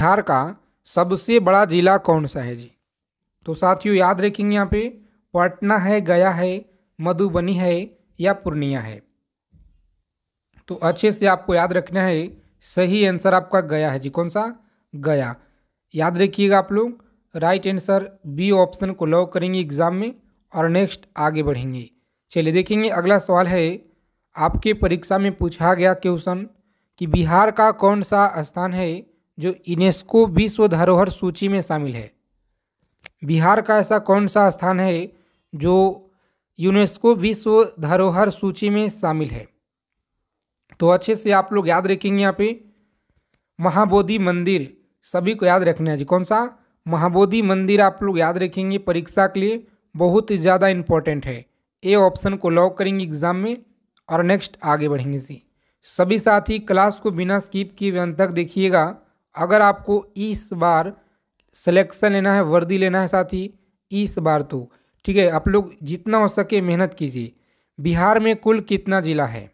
बिहार का सबसे बड़ा जिला कौन सा है जी? तो साथियों याद रखेंगे यहाँ पे पटना है, गया है, मधुबनी है या पूर्णिया है। तो अच्छे से आपको याद रखना है, सही आंसर आपका गया है जी। कौन सा? गया। याद रखिएगा आप लोग। राइट आंसर बी ऑप्शन को लॉक करेंगे एग्जाम में और नेक्स्ट आगे बढ़ेंगे। चलिए देखेंगे अगला सवाल है। आपके परीक्षा में पूछा गया क्वेश्चन कि बिहार का कौन सा स्थान है जो यूनेस्को विश्व धरोहर सूची में शामिल है। बिहार का ऐसा कौन सा स्थान है जो यूनेस्को विश्व धरोहर सूची में शामिल है? तो अच्छे से आप लोग याद रखेंगे यहाँ पे महाबोधि मंदिर, सभी को याद रखना है जी। कौन सा? महाबोधि मंदिर आप लोग याद रखेंगे, परीक्षा के लिए बहुत ही ज़्यादा इंपॉर्टेंट है। ए ऑप्शन को लॉक करेंगे एग्जाम में और नेक्स्ट आगे बढ़ेंगे जी। सभी साथी क्लास को बिना स्किप किए अंत तक देखिएगा। अगर आपको इस बार सिलेक्शन लेना है, वर्दी लेना है साथी इस बार, तो ठीक है आप लोग जितना हो सके मेहनत कीजिए। बिहार में कुल कितना जिला है?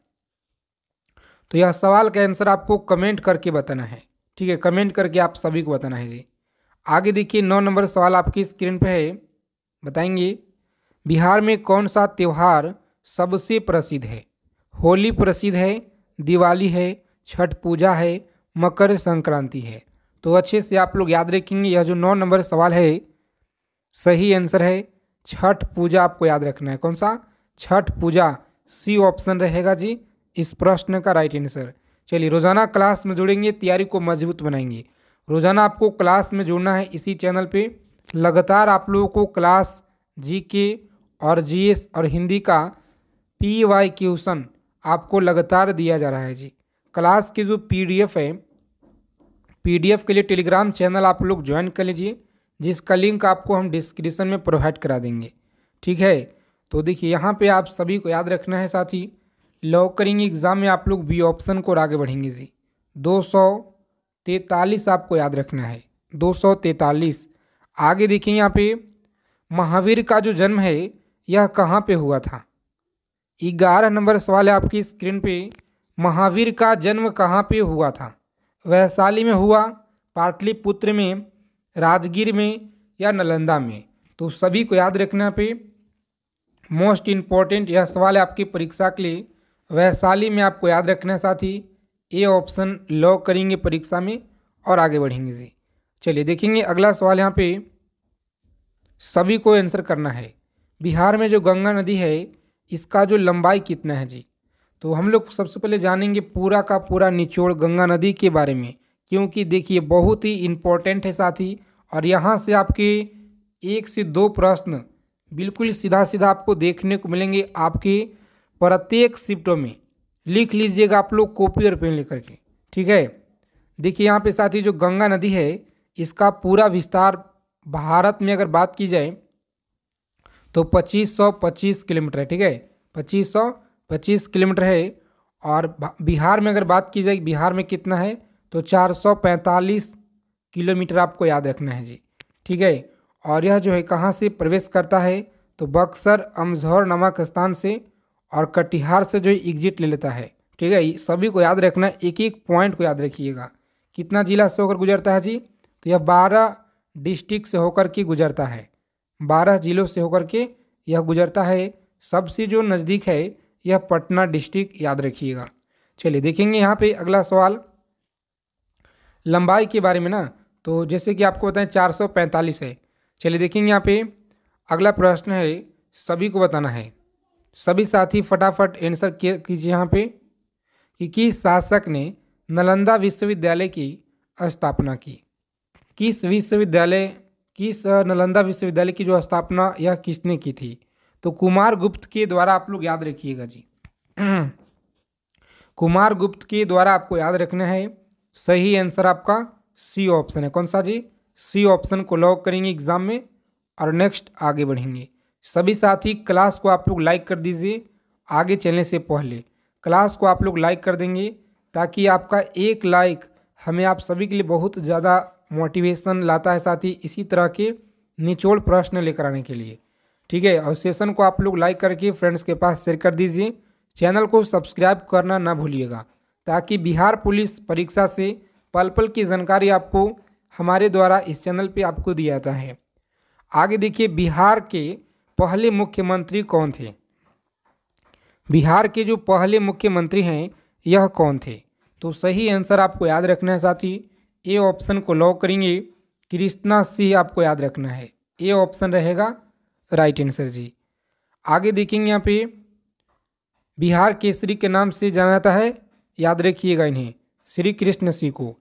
तो यह सवाल का आंसर आपको कमेंट करके बताना है, ठीक है, कमेंट करके आप सभी को बताना है जी। आगे देखिए 9 नंबर सवाल आपकी स्क्रीन पे है। बताएंगे बिहार में कौन सा त्यौहार सबसे प्रसिद्ध है? होली प्रसिद्ध है, दिवाली है, छठ पूजा है, मकर संक्रांति है। तो अच्छे से आप लोग याद रखेंगे। यह जो 9 नंबर सवाल है सही आंसर है छठ पूजा, आपको याद रखना है। कौन सा? छठ पूजा, सी ऑप्शन रहेगा जी इस प्रश्न का राइट आंसर। चलिए रोजाना क्लास में जुड़ेंगे, तैयारी को मजबूत बनाएंगे। रोजाना आपको क्लास में जुड़ना है इसी चैनल पे। लगातार आप लोगों को क्लास जीके और जीएस और हिंदी का पीवाई क्वेश्चन आपको लगातार दिया जा रहा है जी। क्लास की जो पीडीएफ है, पीडीएफ के लिए टेलीग्राम चैनल आप लोग ज्वाइन कर लीजिए, जिसका लिंक आपको हम डिस्क्रिप्शन में प्रोवाइड करा देंगे, ठीक है। तो देखिए यहाँ पे आप सभी को याद रखना है साथी, लॉक करेंगे एग्जाम में आप लोग बी ऑप्शन को आगे बढ़ेंगे जी। 243 आपको याद रखना है, 243। आगे देखिए यहाँ पे महावीर का जो जन्म है यह कहाँ पे हुआ था? 11 नंबर सवाल है आपकी स्क्रीन पे। महावीर का जन्म कहाँ पे हुआ था? वैशाली में हुआ, पाटलिपुत्र में, राजगीर में या नालंदा में? तो सभी को याद रखना पे मोस्ट इम्पॉर्टेंट यह सवाल है आपकी परीक्षा के लिए। वैशाली में आपको याद रखना है साथी। ए ऑप्शन लॉक करेंगे परीक्षा में और आगे बढ़ेंगे जी। चलिए देखेंगे अगला सवाल। यहाँ पे सभी को आंसर करना है। बिहार में जो गंगा नदी है इसका जो लंबाई कितना है जी? तो हम लोग सबसे पहले जानेंगे पूरा का पूरा निचोड़ गंगा नदी के बारे में, क्योंकि देखिए बहुत ही इम्पोर्टेंट है साथी। और यहाँ से आपके 1 से 2 प्रश्न बिल्कुल सीधा सीधा आपको देखने को मिलेंगे आपके प्रत्येक शिफ्टों में। लिख लीजिएगा आप लोग कॉपी और पेन लेकर के, ठीक है। देखिए यहाँ पे साथी जो गंगा नदी है इसका पूरा विस्तार भारत में अगर बात की जाए तो 2525 किलोमीटर है, ठीक है, 2525 किलोमीटर है। और बिहार में अगर बात की जाए बिहार में कितना है तो 445 किलोमीटर आपको याद रखना है जी, ठीक है। और यह जो है कहाँ से प्रवेश करता है तो बक्सर अमझौर नामक स्थान से और कटिहार से जो एग्जिट ले लेता है, ठीक है। सभी को याद रखना है, एक एक पॉइंट को याद रखिएगा। कितना जिला से होकर गुजरता है जी? तो यह 12 डिस्ट्रिक्ट से होकर के गुजरता है, 12 जिलों से होकर के यह गुजरता है। सबसे जो नज़दीक है यह पटना डिस्ट्रिक्ट, याद रखिएगा। चलिए देखेंगे यहाँ पे अगला सवाल लंबाई के बारे में ना। तो जैसे कि आपको बताएं 445 है। चलिए देखेंगे यहाँ पे अगला प्रश्न है, सभी को बताना है। सभी साथी फटाफट आंसर कीजिए यहाँ पे कि किस शासक ने नालंदा विश्वविद्यालय की स्थापना की? किस नालंदा विश्वविद्यालय की जो स्थापना यह किसने की थी? तो कुमार गुप्त के द्वारा, आप लोग याद रखिएगा जी। कुमार गुप्त के द्वारा आपको याद रखना है। सही आंसर आपका सी ऑप्शन है। कौन सा जी? सी ऑप्शन को लॉक करेंगे एग्जाम में और नेक्स्ट आगे बढ़ेंगे। सभी साथी क्लास को आप लोग लाइक कर दीजिए। आगे चलने से पहले क्लास को आप लोग लाइक कर देंगे ताकि आपका एक लाइक हमें आप सभी के लिए बहुत ज़्यादा मोटिवेशन लाता है साथी, इसी तरह के निचोड़ प्रश्न लेकर आने के लिए, ठीक है। और सेशन को आप लोग लाइक करके फ्रेंड्स के पास शेयर कर दीजिए। चैनल को सब्सक्राइब करना ना भूलिएगा ताकि बिहार पुलिस परीक्षा से पल पल की जानकारी आपको हमारे द्वारा इस चैनल पे आपको दिया जाता है। आगे देखिए, बिहार के पहले मुख्यमंत्री कौन थे? बिहार के जो पहले मुख्यमंत्री हैं यह कौन थे? तो सही आंसर आपको याद रखना है साथी, ए ऑप्शन को लॉक करेंगे, कृष्णा सिंह आपको याद रखना है, ए ऑप्शन रहेगा राइट आंसर जी। आगे देखेंगे यहाँ पे, बिहार केसरी के नाम से जाना जाता है, याद रखिएगा इन्हें, श्री कृष्ण सिंह को।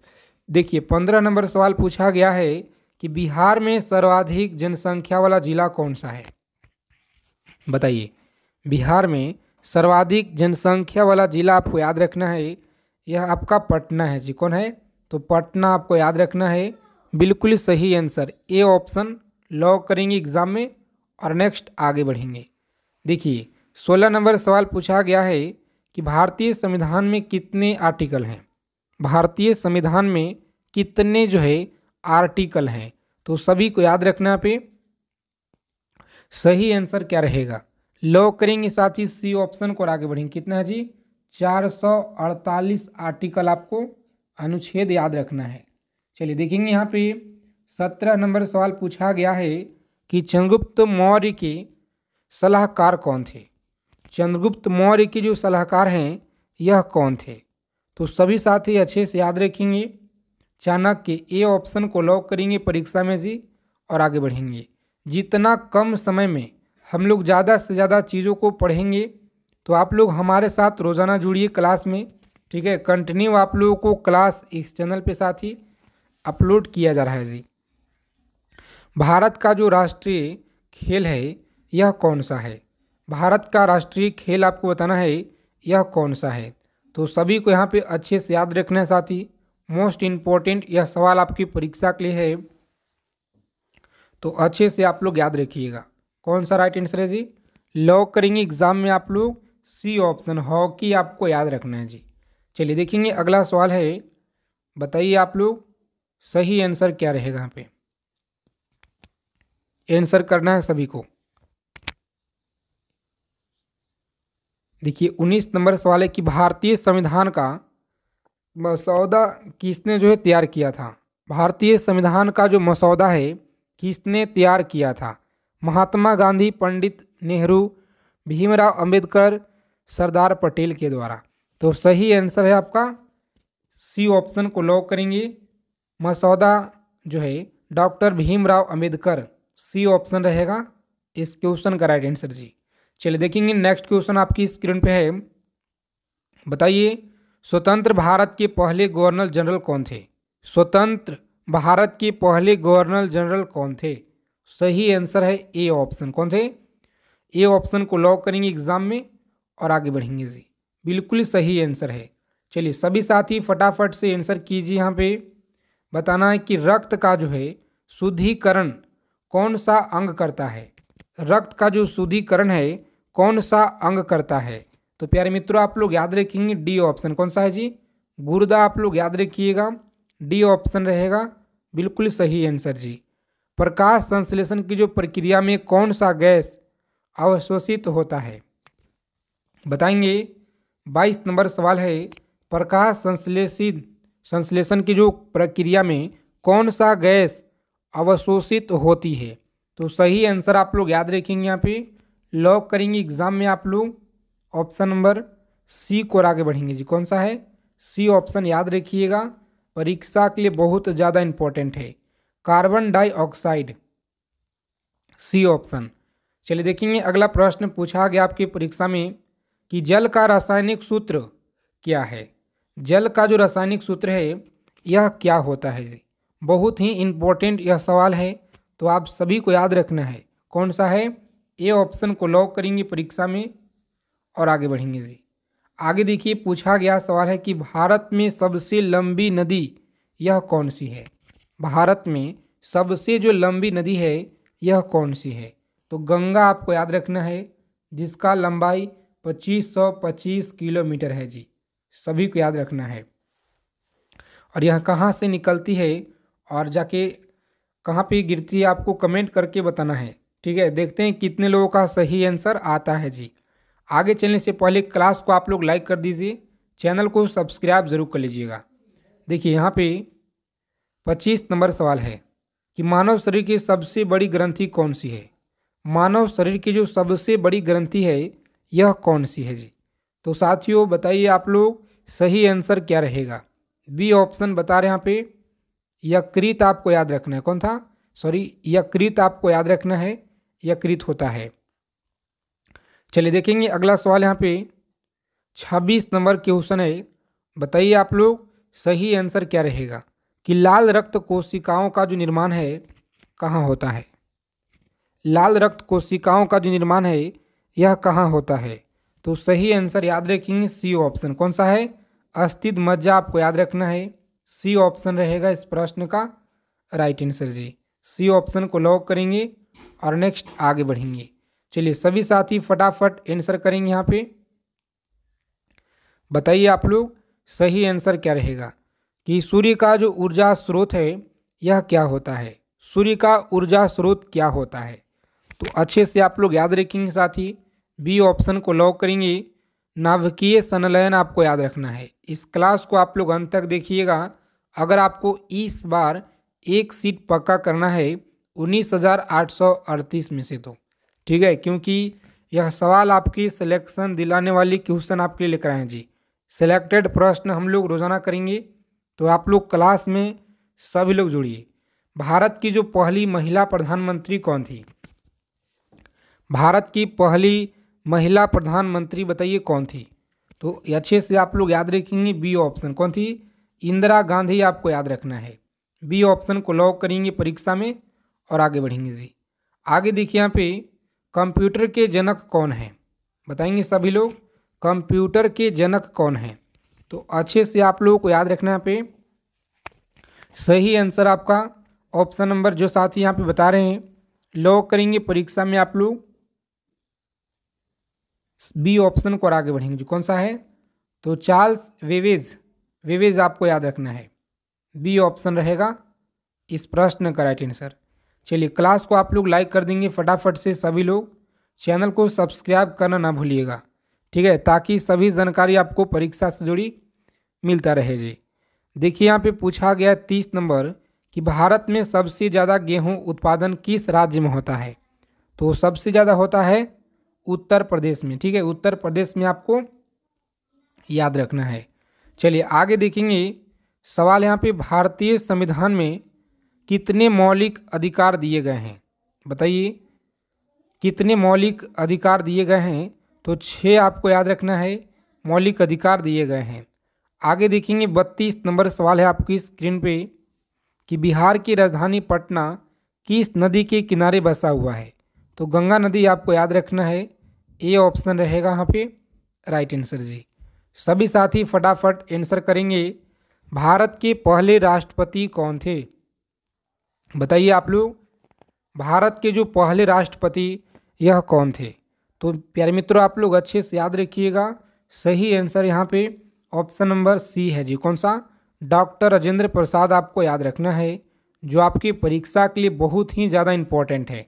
देखिए 15 नंबर सवाल पूछा गया है कि बिहार में सर्वाधिक जनसंख्या वाला जिला कौन सा है? बताइए, बिहार में सर्वाधिक जनसंख्या वाला जिला आपको याद रखना है, यह आपका पटना है जी। कौन है? तो पटना आपको याद रखना है, बिल्कुल सही आंसर, ए ऑप्शन लॉक करेंगे एग्जाम में और नेक्स्ट आगे बढ़ेंगे। देखिए 16 नंबर सवाल पूछा गया है कि भारतीय संविधान में कितने आर्टिकल हैं? भारतीय संविधान में कितने जो है आर्टिकल हैं? तो सभी को याद रखना पे सही आंसर क्या रहेगा, लॉक करेंगे साथ ही सी ऑप्शन को, आगे बढ़ेंगे। कितना है जी? 448 आर्टिकल आपको अनुच्छेद याद रखना है। चलिए देखेंगे यहाँ पे 17 नंबर सवाल पूछा गया है कि चंद्रगुप्त मौर्य के सलाहकार कौन थे? चंद्रगुप्त मौर्य के जो सलाहकार हैं यह कौन थे? तो सभी साथी अच्छे से याद रखेंगे, चाणक्य, ए ऑप्शन को लॉक करेंगे परीक्षा में जी और आगे बढ़ेंगे। जितना कम समय में हम लोग ज़्यादा से ज़्यादा चीज़ों को पढ़ेंगे तो आप लोग हमारे साथ रोज़ाना जुड़िए क्लास में, ठीक है। कंटिन्यू आप लोगों को क्लास इस चैनल पे साथ ही अपलोड किया जा रहा है जी। भारत का जो राष्ट्रीय खेल है यह कौन सा है? भारत का राष्ट्रीय खेल आपको बताना है यह कौन सा है। तो सभी को यहाँ पे अच्छे से याद रखना है साथी, मोस्ट इम्पोर्टेंट यह सवाल आपकी परीक्षा के लिए है, तो अच्छे से आप लोग याद रखिएगा। कौन सा राइट आंसर है जी? लॉक करेंगे एग्जाम में आप लोग सी ऑप्शन, हॉकी आपको याद रखना है जी। चलिए देखेंगे अगला सवाल है, बताइए आप लोग सही आंसर क्या रहेगा। यहाँ पे आंसर करना है सभी को। देखिए 19 नंबर सवाल है कि भारतीय संविधान का मसौदा किसने जो है तैयार किया था? भारतीय संविधान का जो मसौदा है किसने तैयार किया था? महात्मा गांधी, पंडित नेहरू, भीमराव अंबेडकर, सरदार पटेल के द्वारा। तो सही आंसर है आपका सी ऑप्शन को लॉक करेंगे, मसौदा जो है doctor Bhimrao Ambedkar, C option रहेगा इस क्वेश्चन का राइट आंसर जी। चलिए देखेंगे नेक्स्ट क्वेश्चन आपकी स्क्रीन पे है, बताइए स्वतंत्र भारत के पहले गवर्नर जनरल कौन थे? स्वतंत्र भारत के पहले गवर्नर जनरल कौन थे? सही आंसर है ए ऑप्शन। कौन थे? ए ऑप्शन को लॉक करेंगे एग्जाम में और आगे बढ़ेंगे जी, बिल्कुल सही आंसर है। चलिए सभी साथी फटाफट से आंसर कीजिए। यहाँ पे बताना है कि रक्त का जो है शुद्धिकरण कौन सा अंग करता है? रक्त का जो शुद्धिकरण है कौन सा अंग करता है? तो प्यारे मित्रों आप लोग याद रखेंगे डी ऑप्शन। कौन सा है जी? गुर्दा आप लोग याद रखिएगा, डी ऑप्शन रहेगा बिल्कुल सही आंसर जी। प्रकाश संश्लेषण की जो प्रक्रिया में कौन सा गैस अवशोषित होता है? बताएंगे। 22 नंबर सवाल है, प्रकाश संश्लेषण की जो प्रक्रिया में कौन सा गैस अवशोषित होती है? तो सही आंसर आप लोग याद रखेंगे, यहाँ पे लॉक करेंगे एग्जाम में आप लोग ऑप्शन नंबर सी को, आगे बढ़ेंगे जी। कौन सा है? सी ऑप्शन याद रखिएगा, परीक्षा के लिए बहुत ज़्यादा इंपॉर्टेंट है, कार्बन डाइऑक्साइड, सी ऑप्शन। चलिए देखेंगे अगला प्रश्न पूछा गया आपकी परीक्षा में कि जल का रासायनिक सूत्र क्या है? जल का जो रासायनिक सूत्र है यह क्या होता है जी? बहुत ही इम्पोर्टेंट यह सवाल है, तो आप सभी को याद रखना है। कौन सा है? ए ऑप्शन को लॉक करेंगे परीक्षा में और आगे बढ़ेंगे जी। आगे देखिए पूछा गया सवाल है कि भारत में सबसे लंबी नदी यह कौन सी है? भारत में सबसे जो लंबी नदी है यह कौन सी है? तो गंगा आपको याद रखना है, जिसका लंबाई 2525 किलोमीटर है जी, सभी को याद रखना है। और यह कहाँ से निकलती है और जाके कहाँ पे गिरती है आपको कमेंट करके बताना है, ठीक है। देखते हैं कितने लोगों का सही आंसर आता है जी। आगे चलने से पहले क्लास को आप लोग लाइक कर दीजिए, चैनल को सब्सक्राइब जरूर कर लीजिएगा। देखिए यहाँ पे 25 नंबर सवाल है कि मानव शरीर की सबसे बड़ी ग्रंथि कौन सी है। मानव शरीर की जो सबसे बड़ी ग्रंथि है यह कौन सी है जी। तो साथियों बताइए आप लोग सही आंसर क्या रहेगा। बी ऑप्शन बता रहे हैं यहाँ पे यकृत आपको याद रखना है। कौन था, सॉरी, यकृत आपको याद रखना है, यकृत होता है। चलिए देखेंगे अगला सवाल यहाँ पे 26 नंबर क्वेश्चन है। बताइए आप लोग सही आंसर क्या रहेगा कि लाल रक्त कोशिकाओं का जो निर्माण है कहाँ होता है। लाल रक्त कोशिकाओं का जो निर्माण है यह कहाँ होता है। तो सही आंसर याद रखेंगे सी ऑप्शन। कौन सा है, अस्थित मज्जा आपको याद रखना है। सी ऑप्शन रहेगा इस प्रश्न का राइट आंसर जी। सी ऑप्शन को लॉक करेंगे और नेक्स्ट आगे बढ़ेंगे। चलिए सभी साथी फटाफट आंसर करेंगे यहाँ पे। बताइए आप लोग सही आंसर क्या रहेगा कि सूर्य का जो ऊर्जा स्रोत है यह क्या होता है। सूर्य का ऊर्जा स्रोत क्या होता है। तो अच्छे से आप लोग याद रखेंगे साथी। बी ऑप्शन को लॉक करेंगे। नाभिकीय संलयन आपको याद रखना है। इस क्लास को आप लोग अंत तक देखिएगा। अगर आपको इस बार एक सीट पक्का करना है 19,838 में से, तो ठीक है, क्योंकि यह सवाल आपकी सिलेक्शन दिलाने वाली क्वेश्चन आपके लिए लेकर आए हैं जी। सिलेक्टेड प्रश्न हम लोग रोजाना करेंगे, तो आप लोग क्लास में सभी लोग जुड़िए। भारत की जो पहली महिला प्रधानमंत्री कौन थी। भारत की पहली महिला प्रधानमंत्री बताइए कौन थी। तो अच्छे से आप लोग याद रखेंगे बी ऑप्शन। कौन थी, इंदिरा गांधी आपको याद रखना है। बी ऑप्शन को लॉक करेंगे परीक्षा में और आगे बढ़ेंगे जी। आगे देखिए यहाँ पे कंप्यूटर के जनक कौन है, बताएंगे सभी लोग कंप्यूटर के जनक कौन है। तो अच्छे से आप लोगों को याद रखना है यहाँ पे सही आंसर आपका ऑप्शन नंबर जो साथी यहाँ पे बता रहे हैं लॉक करेंगे परीक्षा में आप लोग बी ऑप्शन को और आगे बढ़ेंगे जी। कौन सा है, तो चार्ल्स वेवेज, वेवेज आपको याद रखना है। बी ऑप्शन रहेगा इस प्रश्न का राइट आंसर। चलिए क्लास को आप लोग लाइक कर देंगे फटाफट से सभी लोग। चैनल को सब्सक्राइब करना ना भूलिएगा, ठीक है, ताकि सभी जानकारी आपको परीक्षा से जुड़ी मिलता रहे जी। देखिए यहाँ पे पूछा गया 30 नंबर कि भारत में सबसे ज़्यादा गेहूं उत्पादन किस राज्य में होता है। तो सबसे ज़्यादा होता है उत्तर प्रदेश में, ठीक है, उत्तर प्रदेश में आपको याद रखना है। चलिए आगे देखेंगे सवाल यहाँ पे भारतीय संविधान में कितने मौलिक अधिकार दिए गए हैं। बताइए कितने मौलिक अधिकार दिए गए हैं। तो 6 आपको याद रखना है मौलिक अधिकार दिए गए हैं। आगे देखेंगे 32 नंबर सवाल है आपकी स्क्रीन पे कि बिहार की राजधानी पटना किस नदी के किनारे बसा हुआ है। तो गंगा नदी आपको याद रखना है। ए ऑप्शन रहेगा यहाँ पे राइट आंसर जी। सभी साथी फटाफट आंसर करेंगे। भारत के पहले राष्ट्रपति कौन थे, बताइए आप लोग भारत के जो पहले राष्ट्रपति यह कौन थे। तो प्यारे मित्रों आप लोग अच्छे से याद रखिएगा सही आंसर यहाँ पे ऑप्शन नंबर सी है जी। कौन सा, डॉक्टर राजेंद्र प्रसाद आपको याद रखना है, जो आपकी परीक्षा के लिए बहुत ही ज़्यादा इम्पोर्टेंट है,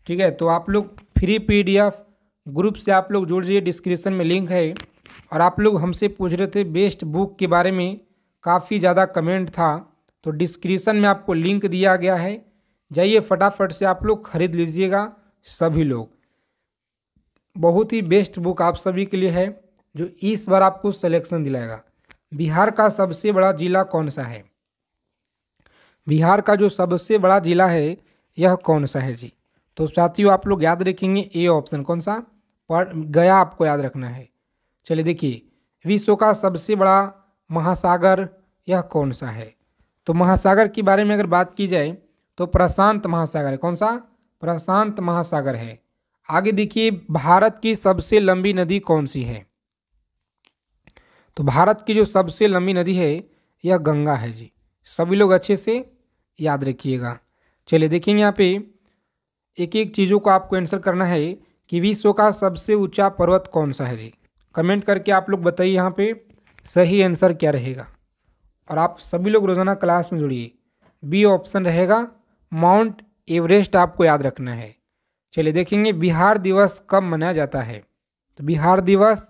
ठीक है। तो आप लोग फ्री PDF ग्रुप से आप लोग जुड़ जाइए, डिस्क्रिप्शन में लिंक है। और आप लोग हमसे पूछ रहे थे बेस्ट बुक के बारे में, काफ़ी ज़्यादा कमेंट था, तो डिस्क्रिप्शन में आपको लिंक दिया गया है, जाइए फटाफट से आप लोग खरीद लीजिएगा सभी लोग। बहुत ही बेस्ट बुक आप सभी के लिए है जो इस बार आपको सिलेक्शन दिलाएगा। बिहार का सबसे बड़ा जिला कौन सा है। बिहार का जो सबसे बड़ा जिला है यह कौन सा है जी। तो साथियों आप लोग याद रखेंगे ए ऑप्शन। कौन सा, पर गया आपको याद रखना है। चलिए देखिए विश्व का सबसे बड़ा महासागर यह कौन सा है। तो महासागर के बारे में अगर बात की जाए तो प्रशांत महासागर है। कौन सा, प्रशांत महासागर है। आगे देखिए भारत की सबसे लंबी नदी कौन सी है। तो भारत की जो सबसे लंबी नदी है यह गंगा है जी। सभी लोग अच्छे से याद रखिएगा। चलिए देखेंगे यहाँ पे एक एक चीज़ों को आपको आंसर करना है कि विश्व का सबसे ऊंचा पर्वत कौन सा है जी। कमेंट करके आप लोग बताइए यहाँ पे सही आंसर क्या रहेगा। और आप सभी लोग रोज़ाना क्लास में जुड़िए। बी ऑप्शन रहेगा माउंट एवरेस्ट आपको याद रखना है। चलिए देखेंगे बिहार दिवस कब मनाया जाता है। तो बिहार दिवस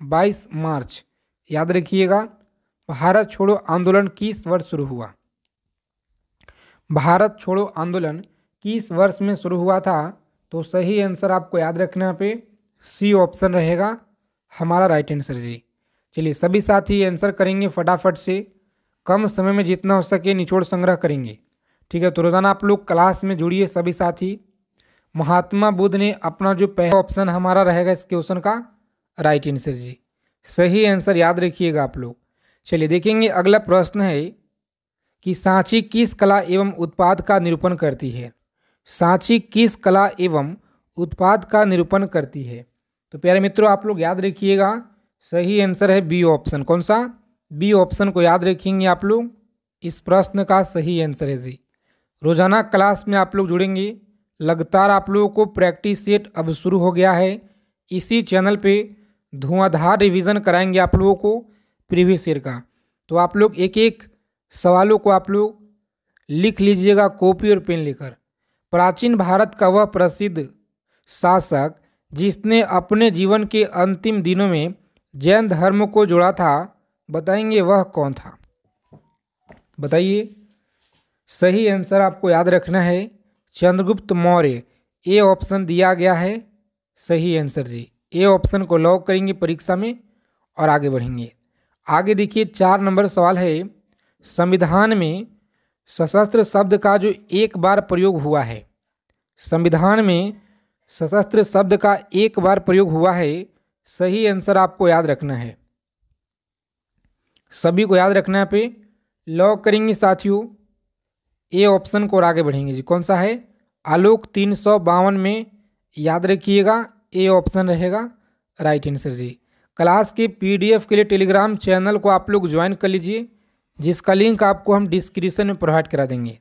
22 मार्च। याद रखिएगा भारत छोड़ो आंदोलन किस वर्ष शुरू हुआ। भारत छोड़ो आंदोलन किस वर्ष में शुरू हुआ था? तो सही आंसर आपको याद रखना है पे सी ऑप्शन रहेगा हमारा राइट आंसर जी। चलिए सभी साथी आंसर करेंगे फटाफट से, कम समय में जितना हो सके निचोड़ संग्रह करेंगे। ठीक है, तो रोजाना आप लोग क्लास में जुड़िए सभी साथी। महात्मा बुद्ध ने अपना जो पहला ऑप्शन हमारा रहेगा इस क्वेश्चन का राइट आंसर जी। सही आंसर याद रखिएगा आप लोग। चलिए देखेंगे अगला प्रश्न है कि सांची किस कला एवं उत्पाद का निरूपण करती है? सांची किस कला एवं उत्पाद का निरूपण करती है? तो प्यारे मित्रों आप लोग याद रखिएगा, सही आंसर है बी ऑप्शन। कौन सा? बी ऑप्शन को याद रखेंगे आप लोग, इस प्रश्न का सही आंसर है जी। रोजाना क्लास में आप लोग जुड़ेंगे, लगातार आप लोगों को प्रैक्टिस सेट अब शुरू हो गया है। इसी चैनल पे धुआंधार रिवीजन कराएंगे आप लोगों को प्रीवियस ईयर का। तो आप लोग एक एक सवालों को आप लोग लिख लीजिएगा कॉपी और पेन लेकर। प्राचीन भारत का वह प्रसिद्ध शासक जिसने अपने जीवन के अंतिम दिनों में जैन धर्म को जोड़ा था, बताएंगे वह कौन था? बताइए। सही आंसर आपको याद रखना है चंद्रगुप्त मौर्य। ए ऑप्शन दिया गया है सही आंसर जी। ए ऑप्शन को लॉक करेंगे परीक्षा में और आगे बढ़ेंगे। आगे देखिए 4 नंबर सवाल है, संविधान में सशस्त्र शब्द का जो एक बार प्रयोग हुआ है, संविधान में सशस्त्र शब्द का एक बार प्रयोग हुआ है, सही आंसर आपको याद रखना है, सभी को याद रखना है पे लॉक करेंगे साथियों ए ऑप्शन को और आगे बढ़ेंगे जी। कौन सा है? आलोक 352 में याद रखिएगा ए ऑप्शन रहेगा राइट आंसर जी। क्लास के पीडीएफ के लिए टेलीग्राम चैनल को आप लोग ज्वाइन कर लीजिए, जिसका लिंक आपको हम डिस्क्रिप्शन में प्रोवाइड करा देंगे।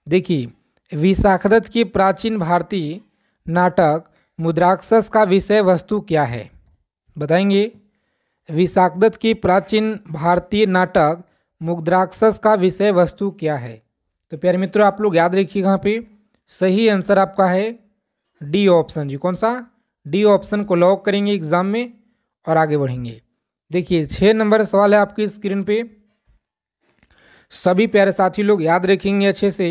देखिए विशाखदत्त के प्राचीन भारतीय नाटक मुद्राक्षस का विषय वस्तु क्या है? बताएंगे। विशाखदत्त की प्राचीन भारतीय नाटक मुद्राक्षस का विषय वस्तु क्या है? तो प्यारे मित्रों आप लोग याद रखिएगा, यहाँ पे सही आंसर आपका है डी ऑप्शन जी। कौन सा? डी ऑप्शन को लॉक करेंगे एग्जाम में और आगे बढ़ेंगे। देखिए 6 नंबर सवाल है आपकी स्क्रीन पे, सभी प्यारे साथी लोग याद रखेंगे अच्छे से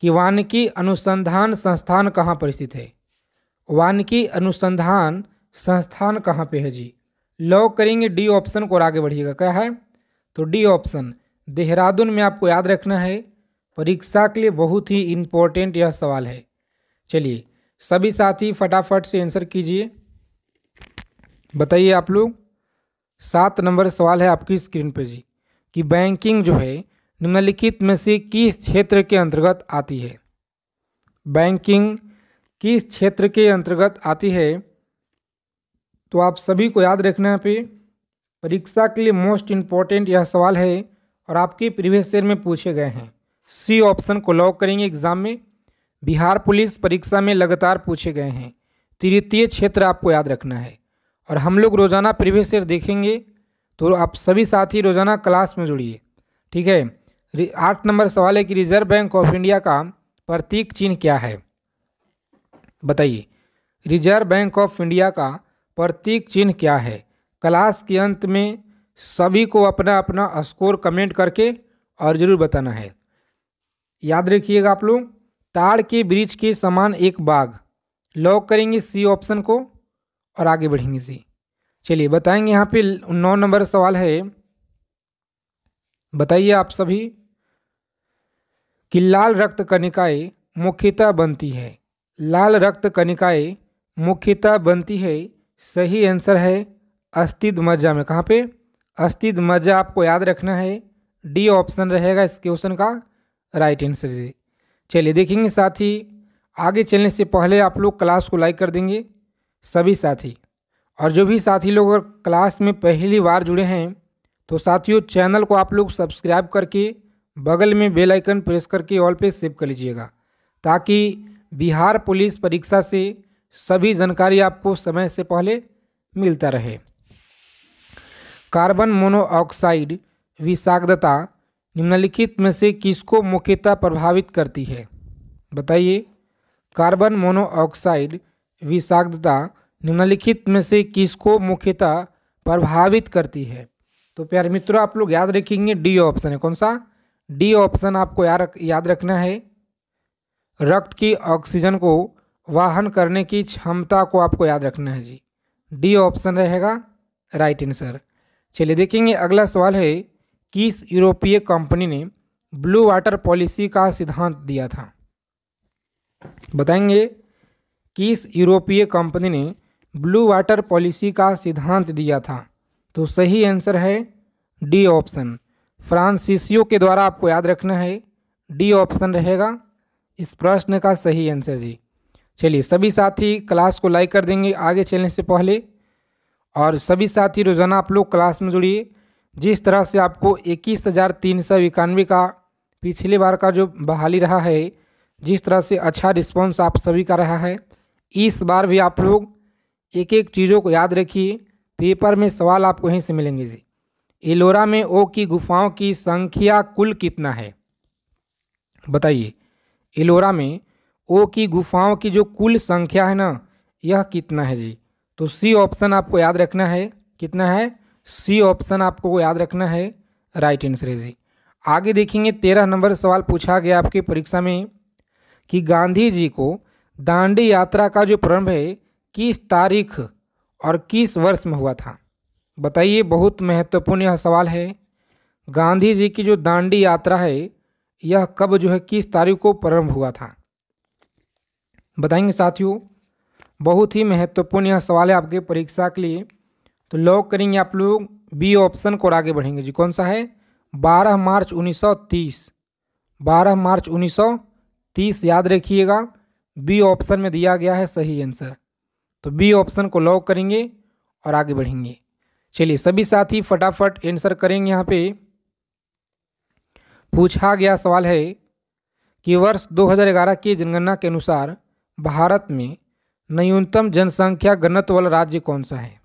कि वानिकी अनुसंधान संस्थान कहाँ पर स्थित है? वानिकी अनुसंधान संस्थान कहाँ पे है जी? लॉक करेंगे डी ऑप्शन को और आगे बढ़िएगा। क्या है? तो डी ऑप्शन देहरादून में आपको याद रखना है, परीक्षा के लिए बहुत ही इम्पोर्टेंट यह सवाल है। चलिए सभी साथी फटाफट से आंसर कीजिए। बताइए आप लोग। 7 नंबर सवाल है आपकी स्क्रीन पे जी कि बैंकिंग जो है निम्नलिखित में से किस क्षेत्र के अंतर्गत आती है? बैंकिंग किस क्षेत्र के अंतर्गत आती है? तो आप सभी को याद रखना है पे परीक्षा के लिए मोस्ट इम्पॉर्टेंट यह सवाल है और आपके प्रीवियस ईयर में पूछे गए हैं। सी ऑप्शन को लॉक करेंगे एग्जाम में। बिहार पुलिस परीक्षा में लगातार पूछे गए हैं। तृतीय क्षेत्र आपको याद रखना है और हम लोग रोजाना प्रीवियस ईयर देखेंगे, तो आप सभी साथी रोजाना क्लास में जुड़िए। ठीक है। 8 नंबर सवाल है कि रिजर्व बैंक ऑफ इंडिया का प्रतीक चिन्ह क्या है? बताइए। रिजर्व बैंक ऑफ इंडिया का प्रतीक चिन्ह क्या है? क्लास के अंत में सभी को अपना अपना स्कोर कमेंट करके और जरूर बताना है। याद रखिएगा आप लोग, ताड़ के वृक्ष के समान एक बाग। लॉक करेंगे सी ऑप्शन को और आगे बढ़ेंगे सी। चलिए बताएंगे यहाँ पे 9 नंबर सवाल है, बताइए आप सभी कि लाल रक्त कणिकाएं मुख्यतः बनती है। लाल रक्त कणिकाएं मुख्यतः बनती है, सही आंसर है अस्थिद मज्जा में। कहाँ पे? अस्थिद मज्जा आपको याद रखना है, डी ऑप्शन रहेगा इस क्वेश्चन का राइट आंसर जी। चलिए देखेंगे साथी, आगे चलने से पहले आप लोग क्लास को लाइक कर देंगे सभी साथी, और जो भी साथी लोग अगर क्लास में पहली बार जुड़े हैं तो साथियों चैनल को आप लोग सब्सक्राइब करके बगल में बेल आइकन प्रेस करके ऑल पे सेव कर लीजिएगा, ताकि बिहार पुलिस परीक्षा से सभी जानकारी आपको समय से पहले मिलता रहे। कार्बन मोनोऑक्साइड विषाक्तता निम्नलिखित में से किसको मुख्यतः प्रभावित करती है? बताइए। कार्बन मोनोऑक्साइड विषाक्तता निम्नलिखित में से किसको मुख्यतः प्रभावित करती है? तो प्यारे मित्रों आप लोग याद रखेंगे डी ऑप्शन है। कौन सा? डी ऑप्शन आपको याद रखना है। रक्त की ऑक्सीजन को वाहन करने की क्षमता को आपको याद रखना है जी। डी ऑप्शन रहेगा राइट आंसर। चलिए देखेंगे अगला सवाल है, किस यूरोपीय कंपनी ने ब्लू वाटर पॉलिसी का सिद्धांत दिया था? बताएंगे किस यूरोपीय कंपनी ने ब्लू वाटर पॉलिसी का सिद्धांत दिया था? तो सही आंसर है डी ऑप्शन, फ्रांसीसियो के द्वारा आपको याद रखना है। डी ऑप्शन रहेगा इस प्रश्न का सही आंसर जी। चलिए सभी साथी क्लास को लाइक कर देंगे आगे चलने से पहले, और सभी साथी रोज़ाना आप लोग क्लास में जुड़िए। जिस तरह से आपको 21,391 का पिछले बार का जो बहाली रहा है, जिस तरह से अच्छा रिस्पांस आप सभी का रहा है, इस बार भी आप लोग एक एक चीज़ों को याद रखिए। पेपर में सवाल आपको यहीं से मिलेंगे जी। एलोरा में ओ की गुफाओं की संख्या कुल कितना है? बताइए, एलोरा में ओ की गुफाओं की जो कुल संख्या है ना, यह कितना है जी? तो सी ऑप्शन आपको याद रखना है। कितना है? सी ऑप्शन आपको याद रखना है, राइट आंसर है जी। आगे देखेंगे 13 नंबर सवाल पूछा गया आपकी परीक्षा में कि गांधी जी को दांडी यात्रा का जो प्रारंभ है किस तारीख और किस वर्ष में हुआ था? बताइए, बहुत महत्वपूर्ण यह सवाल है। गांधी जी की जो दांडी यात्रा है यह कब जो है किस तारीख को प्रारंभ हुआ था? बताएंगे साथियों, बहुत ही महत्वपूर्ण यह सवाल है आपके परीक्षा के लिए। तो लॉक करेंगे आप लोग बी ऑप्शन को और आगे बढ़ेंगे जी। कौन सा है? 12 मार्च 1930। 12 मार्च 1930 याद रखिएगा, बी ऑप्शन में दिया गया है सही आंसर। तो बी ऑप्शन को लॉक करेंगे और आगे बढ़ेंगे। चलिए सभी साथी फटाफट आंसर करेंगे। यहाँ पे पूछा गया सवाल है कि वर्ष 2011 की जनगणना के अनुसार भारत में न्यूनतम जनसंख्या घनत्व वाला राज्य कौन सा है?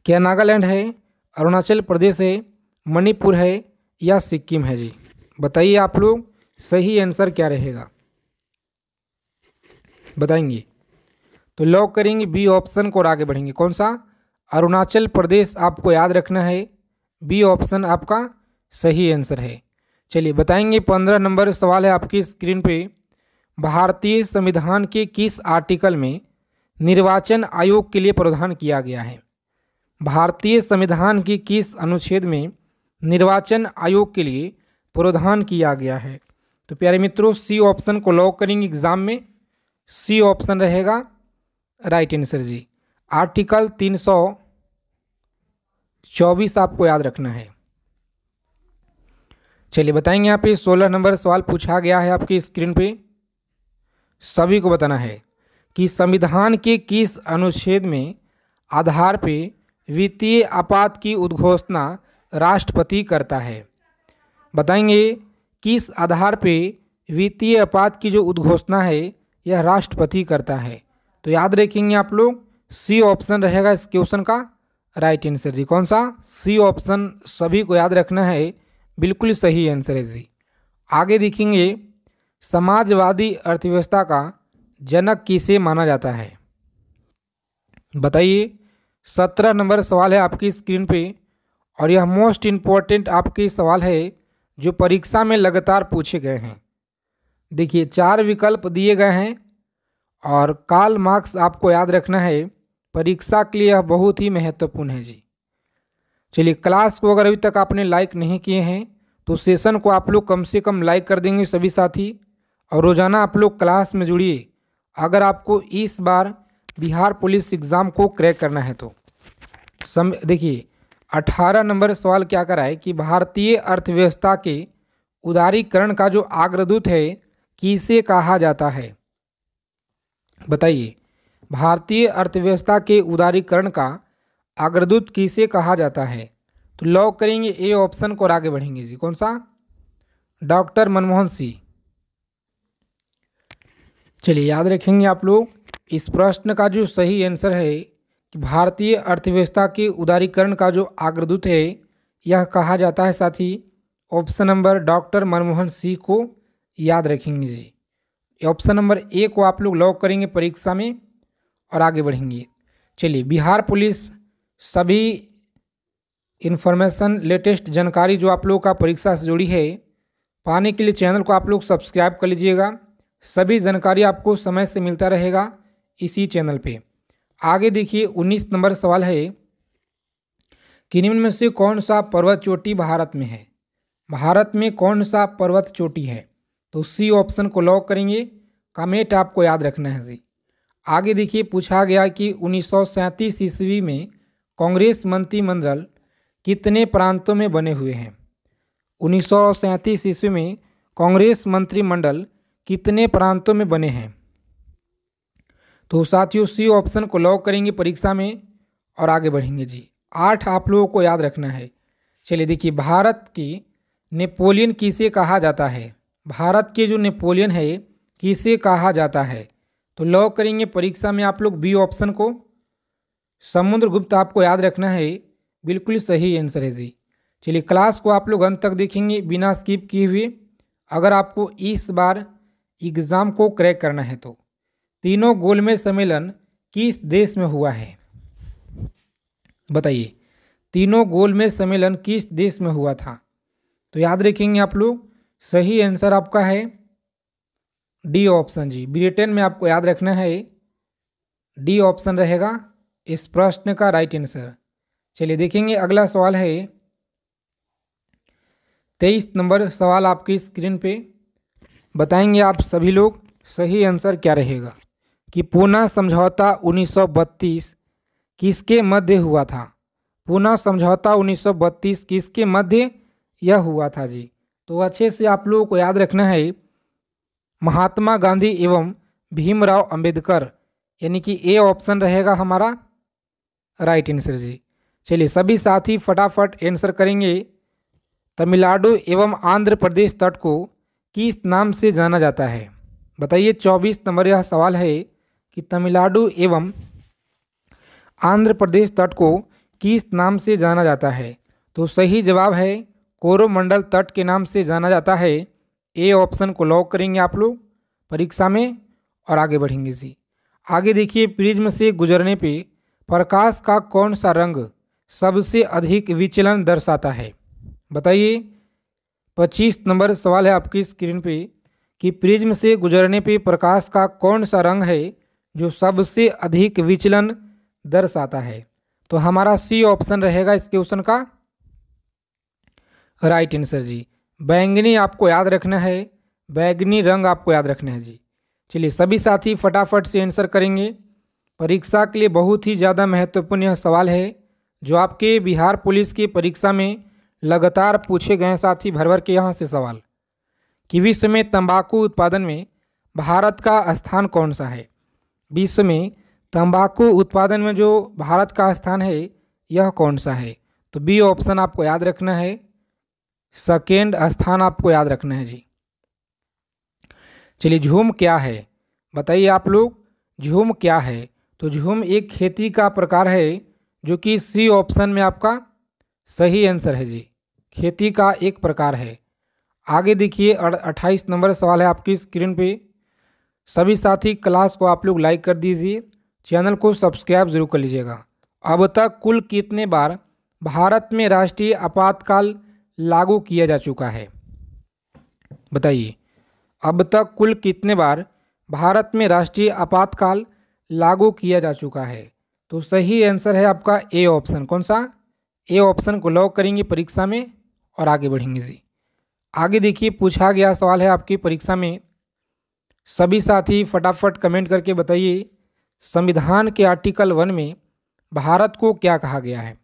क्या नागालैंड है, अरुणाचल प्रदेश है, मणिपुर है या सिक्किम है जी? बताइए आप लोग सही आंसर क्या रहेगा, बताएंगे। तो लॉक करेंगे बी ऑप्शन को और आगे बढ़ेंगे। कौन सा? अरुणाचल प्रदेश आपको याद रखना है। बी ऑप्शन आपका सही आंसर है। चलिए बताएंगे 15 नंबर सवाल है आपकी स्क्रीन पे, भारतीय संविधान के किस आर्टिकल में निर्वाचन आयोग के लिए प्रावधान किया गया है? भारतीय संविधान की किस अनुच्छेद में निर्वाचन आयोग के लिए प्रावधान किया गया है? तो प्यारे मित्रों सी ऑप्शन को लॉक करेंगे एग्जाम में। सी ऑप्शन रहेगा राइट आंसर जी। आर्टिकल 324 आपको याद रखना है। चलिए बताएंगे यहाँ पे 16 नंबर सवाल पूछा गया है आपकी स्क्रीन पे। सभी को बताना है कि संविधान के किस अनुच्छेद में आधार पे वित्तीय आपात की उद्घोषणा राष्ट्रपति करता है? बताएंगे किस आधार पे वित्तीय आपात की जो उद्घोषणा है यह राष्ट्रपति करता है? तो याद रखेंगे आप लोग सी ऑप्शन रहेगा इस क्वेश्चन का राइट आंसर जी। कौन सा? सी ऑप्शन सभी को याद रखना है, बिल्कुल सही आंसर है जी। आगे देखेंगे समाजवादी अर्थव्यवस्था का जनक किसे माना जाता है? बताइए, 17 नंबर सवाल है आपकी स्क्रीन पे और यह मोस्ट इम्पॉर्टेंट आपके सवाल है जो परीक्षा में लगातार पूछे गए हैं। देखिए 4 विकल्प दिए गए हैं और कार्ल मार्क्स आपको याद रखना है, परीक्षा के लिए यह बहुत ही महत्वपूर्ण है जी। चलिए क्लास को अगर अभी तक आपने लाइक नहीं किए हैं तो सेशन को आप लोग कम से कम लाइक कर देंगे सभी साथी, और रोज़ाना आप लोग क्लास में जुड़िए अगर आपको इस बार बिहार पुलिस एग्ज़ाम को क्रैक करना है तो। देखिए 18 नंबर सवाल क्या कर रहा है कि भारतीय अर्थव्यवस्था के उदारीकरण का जो अग्रदूत है किसे कहा जाता है? बताइए, भारतीय अर्थव्यवस्था के उदारीकरण का अग्रदूत किसे कहा जाता है? तो लॉक करेंगे ए ऑप्शन को और आगे बढ़ेंगे जी। कौन सा? डॉक्टर मनमोहन सिंह। चलिए याद रखेंगे आप लोग इस प्रश्न का जो सही आंसर है कि भारतीय अर्थव्यवस्था के उदारीकरण का जो अग्रदूत है यह कहा जाता है साथी option number doctor Manmohan Singh को याद रखेंगे जी। ऑप्शन नंबर ए को आप लोग लॉक करेंगे परीक्षा में और आगे बढ़ेंगे। चलिए बिहार पुलिस सभी इन्फॉर्मेशन लेटेस्ट जानकारी जो आप लोग का परीक्षा से जुड़ी है पाने के लिए चैनल को आप लोग सब्सक्राइब कर लीजिएगा। सभी जानकारी आपको समय से मिलता रहेगा इसी चैनल पे। आगे देखिए 19 नंबर सवाल है कि निम्न में से कौन सा पर्वत चोटी भारत में है। भारत में कौन सा पर्वत चोटी है? तो सी ऑप्शन को लॉक करेंगे। कमेंट आपको याद रखना है जी। आगे देखिए पूछा गया कि 1937 ईस्वी में कांग्रेस मंत्रिमंडल कितने प्रांतों में बने हुए हैं? 1937 ईस्वी में कांग्रेस मंत्रिमंडल कितने प्रांतों में बने हैं? तो साथियों सी ऑप्शन को लॉक करेंगे परीक्षा में और आगे बढ़ेंगे जी। 8 आप लोगों को याद रखना है। चलिए देखिए, भारत की नेपोलियन किसे कहा जाता है? भारत के जो नेपोलियन है किसे कहा जाता है? तो लॉक करेंगे परीक्षा में आप लोग बी ऑप्शन को। समुद्रगुप्त आपको याद रखना है, बिल्कुल सही आंसर है जी। चलिए क्लास को आप लोग अंत तक देखेंगे बिना स्किप किए हुए। अगर आपको इस बार एग्ज़ाम को क्रैक करना है तो तीनों गोलमेज सम्मेलन किस देश में हुआ है? बताइए, तीनों गोलमेज सम्मेलन किस देश में हुआ था? तो याद रखेंगे आप लोग, सही आंसर आपका है डी ऑप्शन जी। ब्रिटेन में आपको याद रखना है, डी ऑप्शन रहेगा इस प्रश्न का राइट आंसर। चलिए देखेंगे अगला सवाल है 23 नंबर सवाल आपकी स्क्रीन पे। बताएंगे आप सभी लोग सही आंसर क्या रहेगा कि पूना समझौता 1932 किसके मध्य हुआ था? पूना समझौता 1932 किसके मध्य यह हुआ था जी? तो अच्छे से आप लोगों को याद रखना है, महात्मा गांधी एवं भीमराव अंबेडकर, यानी कि ए ऑप्शन रहेगा हमारा राइट आंसर जी। चलिए सभी साथी फटाफट आंसर करेंगे। तमिलनाडु एवं आंध्र प्रदेश तट को किस नाम से जाना जाता है? बताइए 24 नंबर यह सवाल है कि तमिलनाडु एवं आंध्र प्रदेश तट को किस नाम से जाना जाता है? तो सही जवाब है कोरोमंडल तट के नाम से जाना जाता है। ए ऑप्शन को लॉक करेंगे आप लोग परीक्षा में और आगे बढ़ेंगे जी। आगे देखिए, प्रिज्म से गुजरने पे प्रकाश का कौन सा रंग सबसे अधिक विचलन दर्शाता है? बताइए 25 नंबर सवाल है आपकी स्क्रीन पे कि प्रिज्म से गुजरने पे प्रकाश का कौन सा रंग है जो सबसे अधिक विचलन दर्शाता है? तो हमारा सी ऑप्शन रहेगा इस क्वेश्चन का राइट आंसर जी। बैंगनी आपको याद रखना है, बैंगनी रंग आपको याद रखना है जी। चलिए सभी साथी फटाफट से आंसर करेंगे। परीक्षा के लिए बहुत ही ज़्यादा महत्वपूर्ण यह सवाल है जो आपके बिहार पुलिस की परीक्षा में लगातार पूछे गए साथी भर भर के यहाँ से सवाल कि विश्व में तंबाकू उत्पादन में भारत का स्थान कौन सा है? विश्व में तंबाकू उत्पादन में जो भारत का स्थान है यह कौन सा है? तो बी ऑप्शन आपको याद रखना है, सेकेंड स्थान आपको याद रखना है जी। चलिए झूम क्या है? बताइए आप लोग, झूम क्या है? तो झूम एक खेती का प्रकार है जो कि सी ऑप्शन में आपका सही आंसर है जी। खेती का एक प्रकार है। आगे देखिए 28 नंबर सवाल है आपकी स्क्रीन पे। सभी साथी क्लास को आप लोग लाइक कर दीजिए, चैनल को सब्सक्राइब जरूर कर लीजिएगा। अब तक कुल कितने बार भारत में राष्ट्रीय आपातकाल लागू किया जा चुका है? बताइए अब तक कुल कितने बार भारत में राष्ट्रीय आपातकाल लागू किया जा चुका है? तो सही आंसर है आपका ए ऑप्शन। कौन सा? ए ऑप्शन को लॉक करेंगे परीक्षा में और आगे बढ़ेंगे जी। आगे देखिए पूछा गया सवाल है आपकी परीक्षा में। सभी साथी फटाफट कमेंट करके बताइए संविधान के आर्टिकल 1 में भारत को क्या कहा गया है?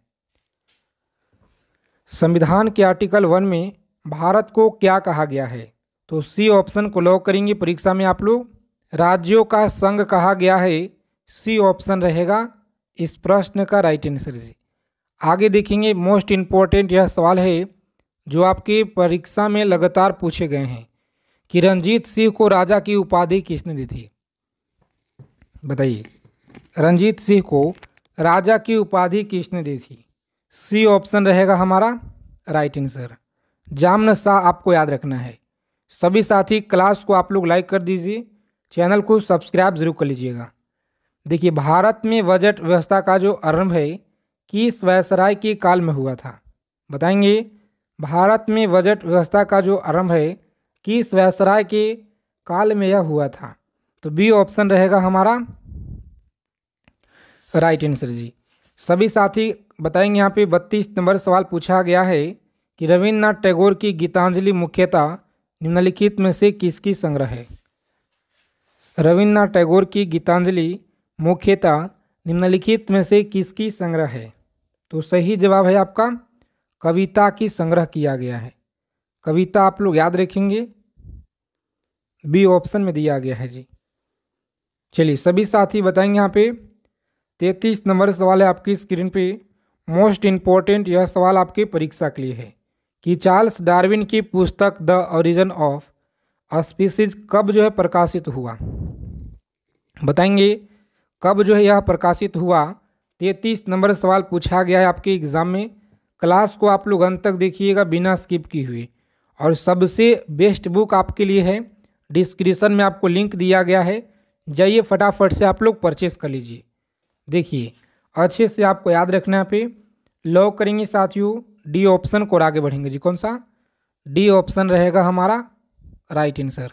संविधान के आर्टिकल 1 में भारत को क्या कहा गया है? तो सी ऑप्शन को लॉक करेंगे परीक्षा में आप लोग। राज्यों का संघ कहा गया है, सी ऑप्शन रहेगा इस प्रश्न का राइट आंसर जी। आगे देखेंगे मोस्ट इम्पोर्टेंट यह सवाल है जो आपकी परीक्षा में लगातार पूछे गए हैं कि रणजीत सिंह को राजा की उपाधि किसने दी थी? बताइए रणजीत सिंह को राजा की उपाधि किसने दी थी? सी ऑप्शन रहेगा हमारा राइट आंसर, जामन शाह आपको याद रखना है। सभी साथी क्लास को आप लोग लाइक कर दीजिए, चैनल को सब्सक्राइब जरूर कर लीजिएगा। देखिए भारत में बजट व्यवस्था का जो आरंभ है किस वायसराय के काल में हुआ था? बताएंगे भारत में बजट व्यवस्था का जो आरंभ है किस वायसराय के काल में यह हुआ था? तो बी ऑप्शन रहेगा हमारा राइट आंसर जी। सभी साथी बताएंगे। यहाँ पे 32 नंबर सवाल पूछा गया है कि रविन्द्रनाथ टैगोर की गीतांजलि मुख्यतः निम्नलिखित में से किसकी संग्रह है? रविन्द्रनाथ टैगोर की गीतांजलि मुख्यतः निम्नलिखित में से किसकी संग्रह है? तो सही जवाब है आपका कविता की संग्रह किया गया है। कविता आप लोग याद रखेंगे, बी ऑप्शन में दिया गया है जी। चलिए सभी साथी बताएंगे। यहाँ पे 33 नंबर सवाल है आपकी स्क्रीन पे। मोस्ट इम्पोर्टेंट यह सवाल आपकी परीक्षा के लिए है कि चार्ल्स डार्विन की पुस्तक द ओरिजिन ऑफ स्पीसीज कब जो है प्रकाशित हुआ? बताएंगे कब जो है यह प्रकाशित हुआ। 33 नंबर सवाल पूछा गया है आपके एग्जाम में। क्लास को आप लोग अंत तक देखिएगा बिना स्किप किए हुए। और सबसे बेस्ट बुक आपके लिए है, डिस्क्रिप्शन में आपको लिंक दिया गया है, जाइए फटाफट से आप लोग परचेस कर लीजिए। देखिए अच्छे से आपको याद रखना है। पे लॉक करेंगे साथियों डी ऑप्शन को और आगे बढ़ेंगे जी। कौन सा? डी ऑप्शन रहेगा हमारा राइट आंसर।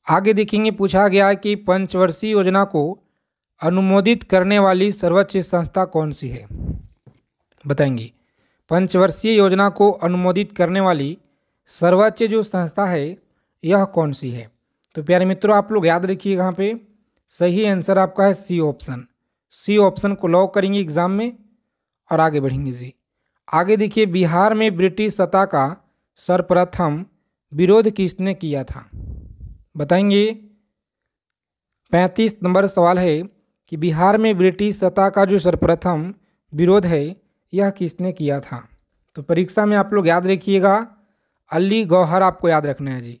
आगे देखेंगे पूछा गया है कि पंचवर्षीय योजना को अनुमोदित करने वाली सर्वोच्च संस्था कौन सी है? बताएंगे पंचवर्षीय योजना को अनुमोदित करने वाली सर्वोच्च जो संस्था है यह कौन सी है? तो प्यारे मित्रों आप लोग याद रखिएगा। यहाँ पे सही आंसर आपका है सी ऑप्शन। सी ऑप्शन को लॉक करेंगे एग्जाम में और आगे बढ़ेंगे जी। आगे देखिए बिहार में ब्रिटिश सत्ता का सर्वप्रथम विरोध किसने किया था? बताएंगे 35 नंबर सवाल है कि बिहार में ब्रिटिश सत्ता का जो सर्वप्रथम विरोध है यह किसने किया था? तो परीक्षा में आप लोग याद रखिएगा अली गौहर आपको याद रखना है जी।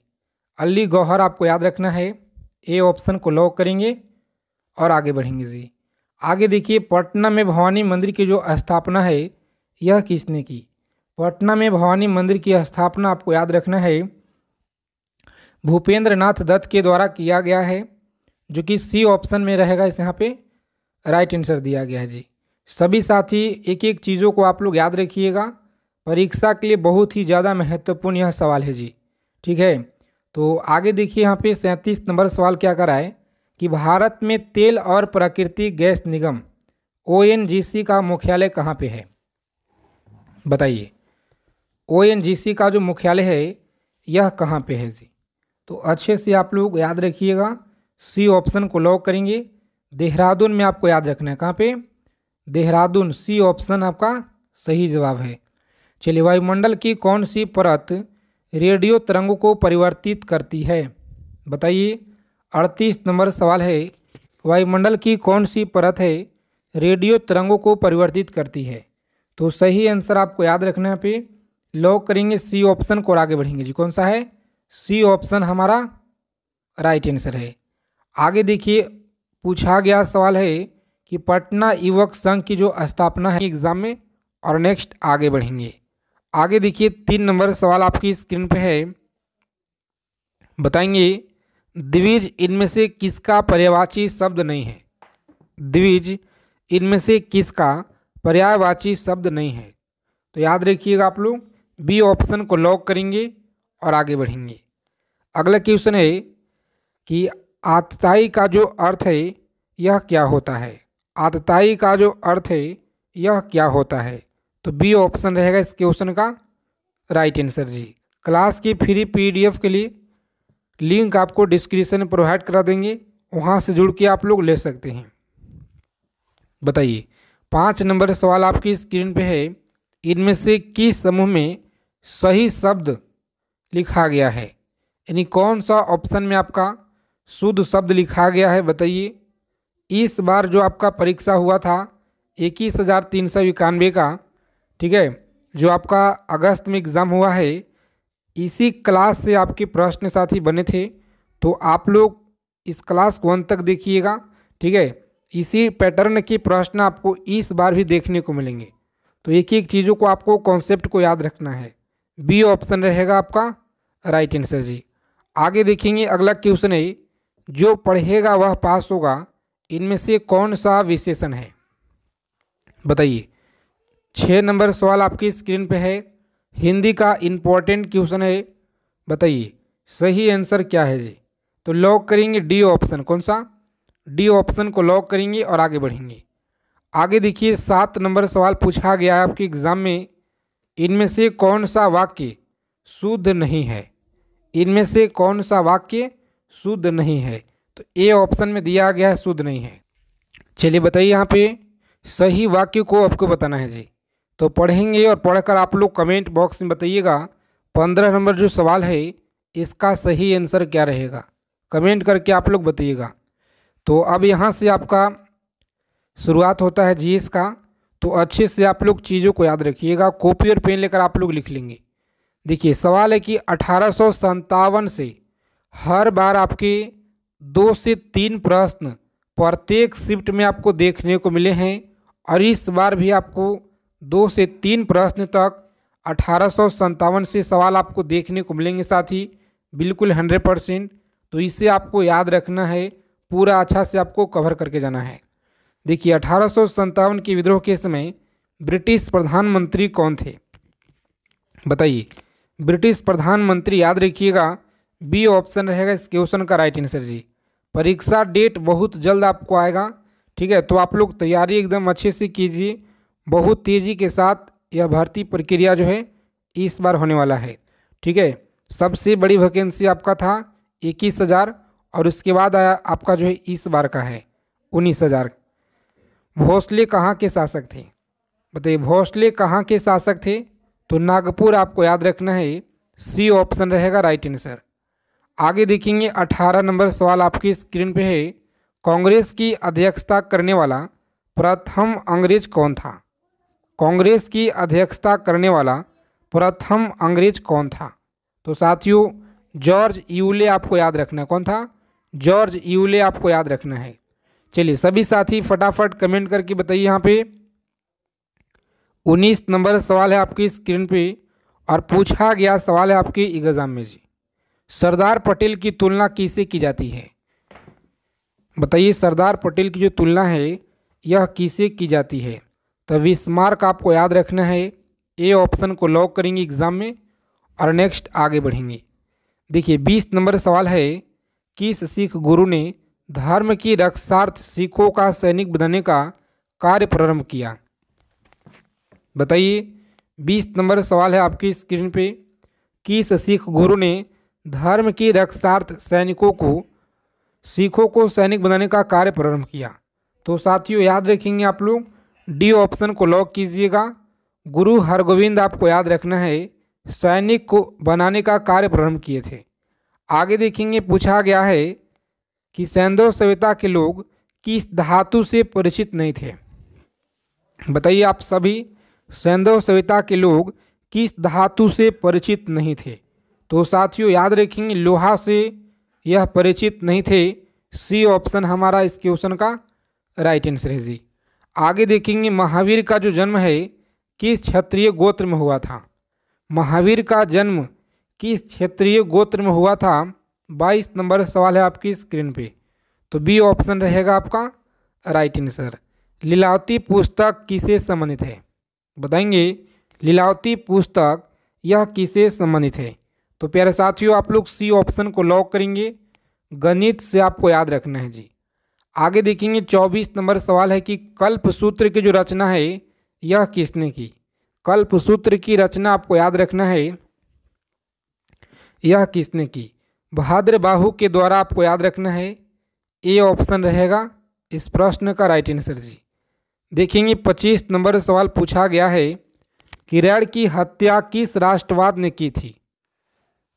अली गौहर आपको याद रखना है। ए ऑप्शन को लॉक करेंगे और आगे बढ़ेंगे जी। आगे देखिए पटना में भवानी मंदिर की जो स्थापना है यह किसने की? पटना में भवानी मंदिर की स्थापना आपको याद रखना है भूपेंद्र नाथ दत्त के द्वारा किया गया है, जो कि सी ऑप्शन में रहेगा। इस यहाँ पे राइट आंसर दिया गया है जी। सभी साथी एक एक चीज़ों को आप लोग याद रखिएगा, परीक्षा के लिए बहुत ही ज़्यादा महत्वपूर्ण यह सवाल है जी। ठीक है, तो आगे देखिए यहाँ पे 37 नंबर सवाल क्या करा है कि भारत में तेल और प्राकृतिक गैस निगम ONGC का मुख्यालय कहाँ पे है? बताइए ONGC का जो मुख्यालय है यह कहाँ पे है जी? तो अच्छे से आप लोग याद रखिएगा, सी ऑप्शन को लॉक करेंगे। देहरादून में आपको याद रखना है। कहाँ पे? देहरादून। सी ऑप्शन आपका सही जवाब है। चलिए वायुमंडल की कौन सी परत रेडियो तरंगों को परिवर्तित करती है? बताइए 38 नंबर सवाल है वायुमंडल की कौन सी परत है रेडियो तरंगों को परिवर्तित करती है? तो सही आंसर आपको याद रखना है। पे लॉक करेंगे सी ऑप्शन को और आगे बढ़ेंगे जी। कौन सा है? सी ऑप्शन हमारा राइट आंसर है। आगे देखिए पूछा गया सवाल है कि पटना युवक संघ की जो स्थापना है एग्जाम में। और नेक्स्ट आगे बढ़ेंगे। आगे देखिए 3 नंबर सवाल आपकी स्क्रीन पे है। बताएंगे द्विज इनमें से किसका पर्यायवाची शब्द नहीं है? द्विज इनमें से किसका पर्यायवाची शब्द नहीं है? तो याद रखिएगा आप लोग बी ऑप्शन को लॉक करेंगे और आगे बढ़ेंगे। अगला क्वेश्चन है कि आतताई का जो अर्थ है यह क्या होता है? आतताई का जो अर्थ है यह क्या होता है? तो बी ऑप्शन रहेगा इस क्वेश्चन का राइट आंसर जी। क्लास की फ्री PDF के लिए लिंक आपको डिस्क्रिप्शन में प्रोवाइड करा देंगे, वहाँ से जुड़ के आप लोग ले सकते हैं। बताइए 5 नंबर सवाल आपकी स्क्रीन पे है। इनमें से किस समूह में सही शब्द लिखा गया है? यानी कौन सा ऑप्शन में आपका शुद्ध शब्द लिखा गया है? बताइए। इस बार जो आपका परीक्षा हुआ था 21,391 का, ठीक है, जो आपका अगस्त में एग्ज़ाम हुआ है, इसी क्लास से आपके प्रश्न साथी बने थे। तो आप लोग इस क्लास को अंत तक देखिएगा। ठीक है, इसी पैटर्न के प्रश्न आपको इस बार भी देखने को मिलेंगे। तो एक एक चीज़ों को आपको कॉन्सेप्ट को याद रखना है। बी ऑप्शन रहेगा आपका राइट आंसर जी। आगे देखेंगे अगला क्वेश्चन है जो पढ़ेगा वह पास होगा, इनमें से कौन सा विशेषण है? बताइए। 6 नंबर सवाल आपकी स्क्रीन पे है। हिंदी का इम्पोर्टेंट क्वेश्चन है। बताइए सही आंसर क्या है जी? तो लॉक करेंगे डी ऑप्शन। कौन सा? डी ऑप्शन को लॉक करेंगे और आगे बढ़ेंगे। आगे देखिए 7 नंबर सवाल पूछा गया है आपके एग्जाम में, इनमें से कौन सा वाक्य शुद्ध नहीं है? इनमें से कौन सा वाक्य शुद्ध नहीं है? तो ए ऑप्शन में दिया गया है शुद्ध नहीं है। चलिए बताइए यहाँ पे सही वाक्य को आपको बताना है जी। तो पढ़ेंगे और पढ़कर आप लोग कमेंट बॉक्स में बताइएगा 15 नंबर जो सवाल है इसका सही आंसर क्या रहेगा, कमेंट करके आप लोग बताइएगा। तो अब यहाँ से आपका शुरुआत होता है जीएस का। तो अच्छे से आप लोग चीज़ों को याद रखिएगा, कॉपी और पेन लेकर आप लोग लिख लेंगे। देखिए सवाल है कि 1857 से हर बार आपके 2 से 3 प्रश्न प्रत्येक शिफ्ट में आपको देखने को मिले हैं, और इस बार भी आपको 2 से 3 प्रश्न तक 1857 से सवाल आपको देखने को मिलेंगे साथी, बिल्कुल 100%। तो इसे आपको याद रखना है, पूरा अच्छा से आपको कवर करके जाना है। देखिए 1857 के विद्रोह के समय ब्रिटिश प्रधानमंत्री कौन थे? बताइए। ब्रिटिश प्रधानमंत्री याद रखिएगा, बी ऑप्शन रहेगा इस क्वेश्चन का राइट आंसर जी। परीक्षा डेट बहुत जल्द आपको आएगा, ठीक है। तो आप लोग तैयारी एकदम अच्छे से कीजिए, बहुत तेज़ी के साथ यह भर्ती प्रक्रिया जो है इस बार होने वाला है, ठीक है। सबसे बड़ी वैकेंसी आपका था 21,000, और उसके बाद आया आपका जो है इस बार का है 19,000। भोसले कहाँ के शासक थे? बताइए भोसले कहाँ के शासक थे? तो नागपुर आपको याद रखना है, सी ऑप्शन रहेगा राइट आंसर। आगे देखेंगे 18 नंबर सवाल आपकी स्क्रीन पे है, कांग्रेस की अध्यक्षता करने वाला प्रथम अंग्रेज कौन था? कांग्रेस की अध्यक्षता करने वाला प्रथम अंग्रेज कौन था? तो साथियों जॉर्ज यूले आपको याद रखना है। कौन था? जॉर्ज यूले आपको याद रखना है। चलिए सभी साथी फटाफट कमेंट करके बताइए। यहाँ पे 19 नंबर सवाल है आपकी स्क्रीन पे, और पूछा गया सवाल है आपके एग्जाम में जी, सरदार पटेल की तुलना किससे की जाती है? बताइए सरदार पटेल की जो तुलना है यह किससे की जाती है? तो बिस्मार्क आपको याद रखना है, ए ऑप्शन को लॉक करेंगे एग्जाम में, और नेक्स्ट आगे बढ़ेंगे। देखिए 20 नंबर सवाल है, किस सिख गुरु ने धर्म की रक्षार्थ सिखों का सैनिक बनने का कार्य प्रारंभ किया? बताइए 20 नंबर सवाल है आपकी स्क्रीन पे, किस सिख गुरु ने धर्म की रक्षार्थ सिखों को सैनिक बनाने का कार्य प्रारंभ किया? तो साथियों याद रखेंगे आप लोग, डी ऑप्शन को लॉक कीजिएगा। गुरु हरगोविंद आपको याद रखना है, सैनिक को बनाने का कार्य प्रारंभ किए थे। आगे देखेंगे पूछा गया है कि सैंधव सभ्यता के लोग किस धातु से परिचित नहीं थे? बताइए आप सभी, सैंधव सभ्यता के लोग किस धातु से परिचित नहीं थे? तो साथियों याद रखेंगे लोहा से यह परिचित नहीं थे, सी ऑप्शन हमारा इस क्वेश्चन का राइट आंसर है जी। आगे देखेंगे महावीर का जो जन्म है किस क्षत्रिय गोत्र में हुआ था? महावीर का जन्म किस क्षेत्रीय गोत्र में हुआ था? 22 नंबर सवाल है आपकी स्क्रीन पे, तो बी ऑप्शन रहेगा आपका राइट आंसर। लीलावती पुस्तक किससे संबंधित है? बताएंगे लीलावती पुस्तक यह किससे संबंधित है? तो प्यारे साथियों आप लोग सी ऑप्शन को लॉक करेंगे, गणित से आपको याद रखना है जी। आगे देखेंगे 24 नंबर सवाल है कि कल्पसूत्र की जो रचना है यह किसने की? कल्पसूत्र की रचना आपको याद रखना है, यह किसने की? बहादुरबाहु के द्वारा आपको याद रखना है, ए ऑप्शन रहेगा इस प्रश्न का राइट आंसर जी। देखेंगे 25 नंबर सवाल पूछा गया है कि ऋण की हत्या किस राष्ट्रवाद ने की थी?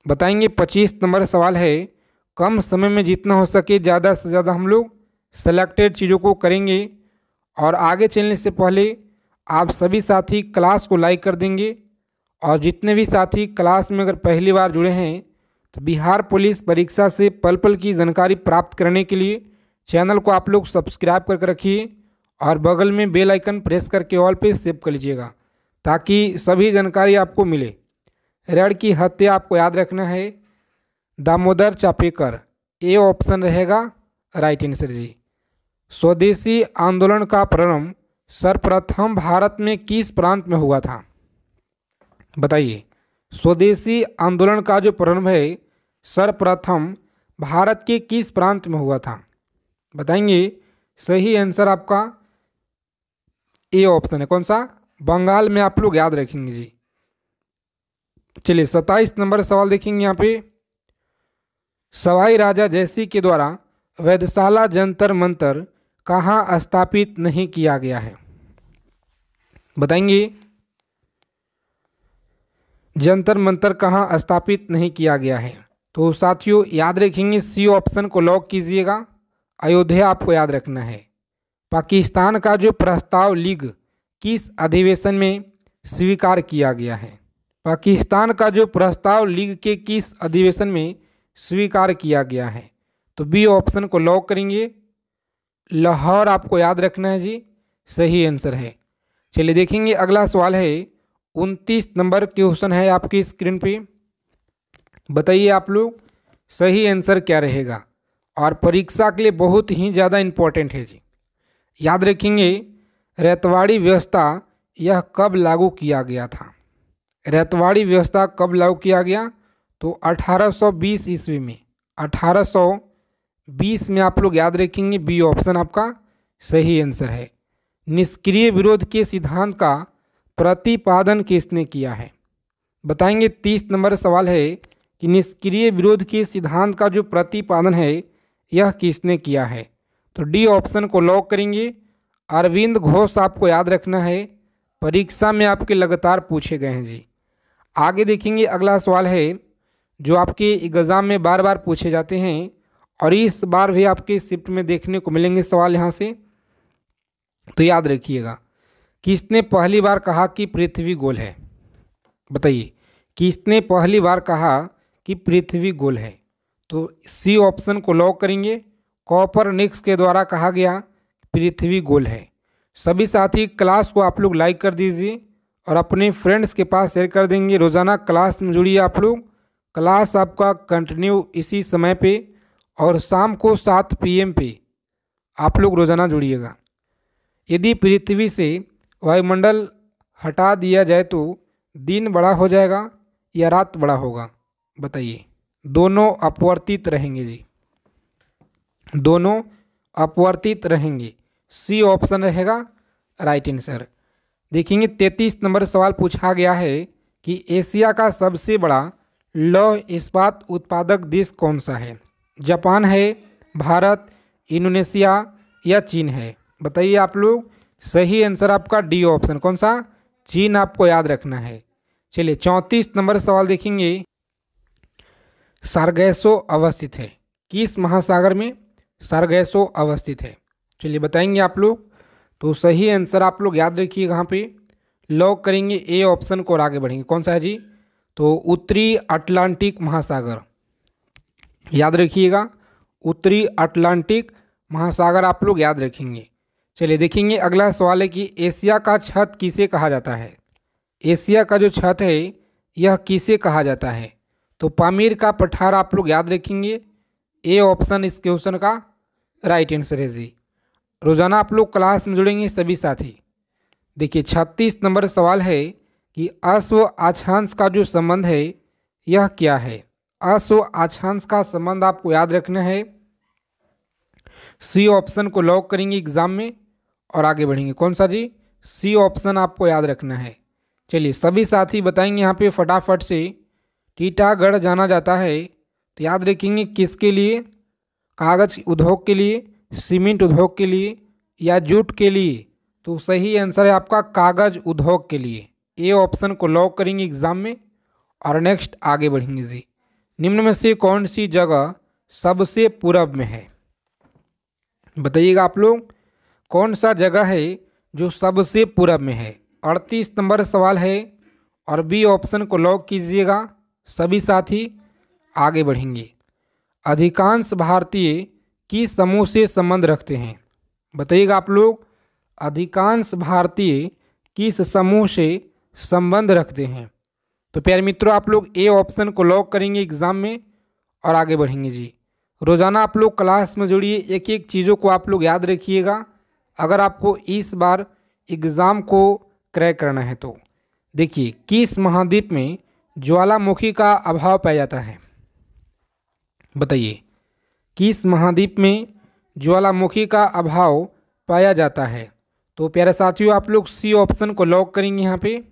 बताएंगे 25 नंबर सवाल है, कम समय में जितना हो सके ज़्यादा से ज़्यादा हम लोग सेलेक्टेड चीज़ों को करेंगे। और आगे चलने से पहले आप सभी साथी क्लास को लाइक कर देंगे, और जितने भी साथी क्लास में अगर पहली बार जुड़े हैं तो बिहार पुलिस परीक्षा से पल पल की जानकारी प्राप्त करने के लिए चैनल को आप लोग सब्सक्राइब करके रखिए, और बगल में बेल आइकन प्रेस करके ऑल पे सेव कर लीजिएगा ताकि सभी जानकारी आपको मिले। ऋण की हत्या आपको याद रखना है, दामोदर चापेकर, ए ऑप्शन रहेगा राइट आंसर जी। स्वदेशी आंदोलन का प्रारंभ सर्वप्रथम भारत में किस प्रांत में हुआ था? बताइए स्वदेशी आंदोलन का जो प्रारंभ है सर्वप्रथम भारत के किस प्रांत में हुआ था? बताएंगे। सही आंसर आपका ए ऑप्शन है। कौन सा? बंगाल में आप लोग याद रखेंगे जी। चलिए 27 नंबर सवाल देखेंगे यहाँ पे। सवाई राजा जयसिंह के द्वारा वेधशाला जंतर मंतर कहाँ स्थापित नहीं किया गया है? बताएंगे। जंतर मंतर कहाँ स्थापित नहीं किया गया है? तो साथियों याद रखेंगे, सी ऑप्शन को लॉक कीजिएगा। अयोध्या आपको याद रखना है। पाकिस्तान का जो प्रस्ताव लीग किस अधिवेशन में स्वीकार किया गया है? पाकिस्तान का जो प्रस्ताव लीग के किस अधिवेशन में स्वीकार किया गया है? तो बी ऑप्शन को लॉक करेंगे। लाहौर आपको याद रखना है जी, सही आंसर है। चलिए देखेंगे अगला सवाल है 29 नंबर क्वेश्चन है आपकी स्क्रीन पे। बताइए आप लोग सही आंसर क्या रहेगा, और परीक्षा के लिए बहुत ही ज़्यादा इम्पोर्टेंट है जी। याद रखेंगे, रैतवाड़ी व्यवस्था यह कब लागू किया गया था? रैतवाड़ी व्यवस्था कब लागू किया गया? तो 1820 ईस्वी में। 1820 में आप लोग याद रखेंगे, बी ऑप्शन आपका सही आंसर है। निष्क्रिय विरोध के सिद्धांत का प्रतिपादन किसने किया है? बताएंगे। 30 नंबर सवाल है कि निष्क्रिय विरोध के सिद्धांत का जो प्रतिपादन है यह किसने किया है? तो डी ऑप्शन को लॉक करेंगे। अरविंद घोष आपको याद रखना है, परीक्षा में आपके लगातार पूछे गए हैं जी। आगे देखेंगे अगला सवाल है जो आपके एग्ज़ाम में बार बार पूछे जाते हैं, और इस बार भी आपके शिफ्ट में देखने को मिलेंगे सवाल यहाँ से। तो याद रखिएगा, किसने पहली बार कहा कि पृथ्वी गोल है? बताइए, किसने पहली बार कहा कि पृथ्वी गोल है? तो सी ऑप्शन को लॉक करेंगे। कॉपरनिकस के द्वारा कहा गया पृथ्वी गोल है। सभी साथी क्लास को आप लोग लाइक कर दीजिए और अपने फ्रेंड्स के पास शेयर कर देंगे। रोज़ाना क्लास में जुड़िए आप लोग। क्लास आपका कंटिन्यू इसी समय पे और शाम को 7 PM पे आप लोग रोज़ाना जुड़िएगा। यदि पृथ्वी से वायुमंडल हटा दिया जाए तो दिन बड़ा हो जाएगा या रात बड़ा होगा? बताइए। दोनों अपवर्तित रहेंगे जी, दोनों अपवर्तित रहेंगे। सी ऑप्शन रहेगा राइट आंसर। देखेंगे 33 नंबर सवाल पूछा गया है कि एशिया का सबसे बड़ा लौह इस्पात उत्पादक देश कौन सा है? जापान है, भारत, इंडोनेशिया या चीन है? बताइए आप लोग। सही आंसर आपका डी ऑप्शन। कौन सा? चीन आपको याद रखना है। चलिए 34 नंबर सवाल देखेंगे। सारगैसो अवस्थित है किस महासागर में? सारगैसो अवस्थित है। चलिए बताएंगे आप लोग। तो सही आंसर आप लोग याद रखिए, यहाँ पे लॉक करेंगे ए ऑप्शन को और आगे बढ़ेंगे। कौन सा है जी? तो उत्तरी अटलांटिक महासागर। याद रखिएगा, उत्तरी अटलांटिक महासागर आप लोग याद रखेंगे। चलिए देखेंगे अगला सवाल है कि एशिया का छत किसे कहा जाता है? एशिया का जो छत है यह किसे कहा जाता है? तो पामीर का पठार आप लोग याद रखेंगे। ए ऑप्शन इस क्वेश्चन का राइट आंसर है जी। रोज़ाना आप लोग क्लास में जुड़ेंगे सभी साथी। देखिए 36 नंबर सवाल है कि अश्व अक्षांश का जो संबंध है यह क्या है? अश्व अक्षांश का संबंध आपको याद रखना है। सी ऑप्शन को लॉक करेंगे एग्जाम में और आगे बढ़ेंगे। कौन सा जी? सी ऑप्शन आपको याद रखना है। चलिए सभी साथी बताएंगे यहाँ पे फटाफट से। टीटागढ़ जाना जाता है तो याद रखेंगे किसके लिए? कागज उद्योग के लिए, सीमेंट उद्योग के लिए या जूट के लिए? तो सही आंसर है आपका कागज उद्योग के लिए। ए ऑप्शन को लॉक करेंगे एग्जाम में और नेक्स्ट आगे बढ़ेंगे जी। निम्न में से कौन सी जगह सबसे पूरब में है? बताइएगा आप लोग, कौन सा जगह है जो सबसे पूरब में है? 38 नंबर सवाल है और बी ऑप्शन को लॉक कीजिएगा। सभी साथी आगे बढ़ेंगे। अधिकांश भारतीय किस समूह से संबंध रखते हैं? बताइएगा आप लोग, अधिकांश भारतीय किस समूह से संबंध रखते हैं? तो प्यारे मित्रों आप लोग ए ऑप्शन को लॉक करेंगे एग्जाम में और आगे बढ़ेंगे जी। रोज़ाना आप लोग क्लास में जुड़िए, एक एक चीज़ों को आप लोग याद रखिएगा अगर आपको इस बार एग्ज़ाम को क्रैक करना है तो। देखिए किस महाद्वीप में ज्वालामुखी का अभाव पाया जाता है? बताइए किस महाद्वीप में ज्वालामुखी का अभाव पाया जाता है। तो प्यारे साथियों आप लोग सी ऑप्शन को लॉक करेंगे, यहाँ पे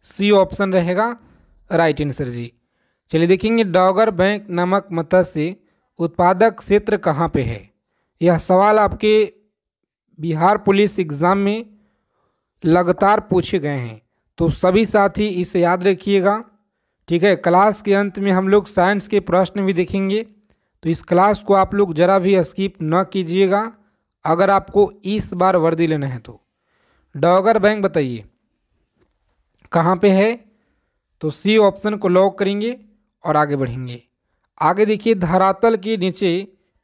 सी ऑप्शन रहेगा राइट आंसर जी। चलिए देखेंगे डॉगर बैंक नामक मत्स्य उत्पादक क्षेत्र कहाँ पे है। यह सवाल आपके बिहार पुलिस एग्ज़ाम में लगातार पूछे गए हैं, तो सभी साथी इसे याद रखिएगा। ठीक है, क्लास के अंत में हम लोग साइंस के प्रश्न भी देखेंगे, तो इस क्लास को आप लोग ज़रा भी स्किप न कीजिएगा अगर आपको इस बार वर्दी लेना है तो। डॉगर बैंक बताइए कहाँ पे है, तो सी ऑप्शन को लॉक करेंगे और आगे बढ़ेंगे। आगे देखिए धरातल के नीचे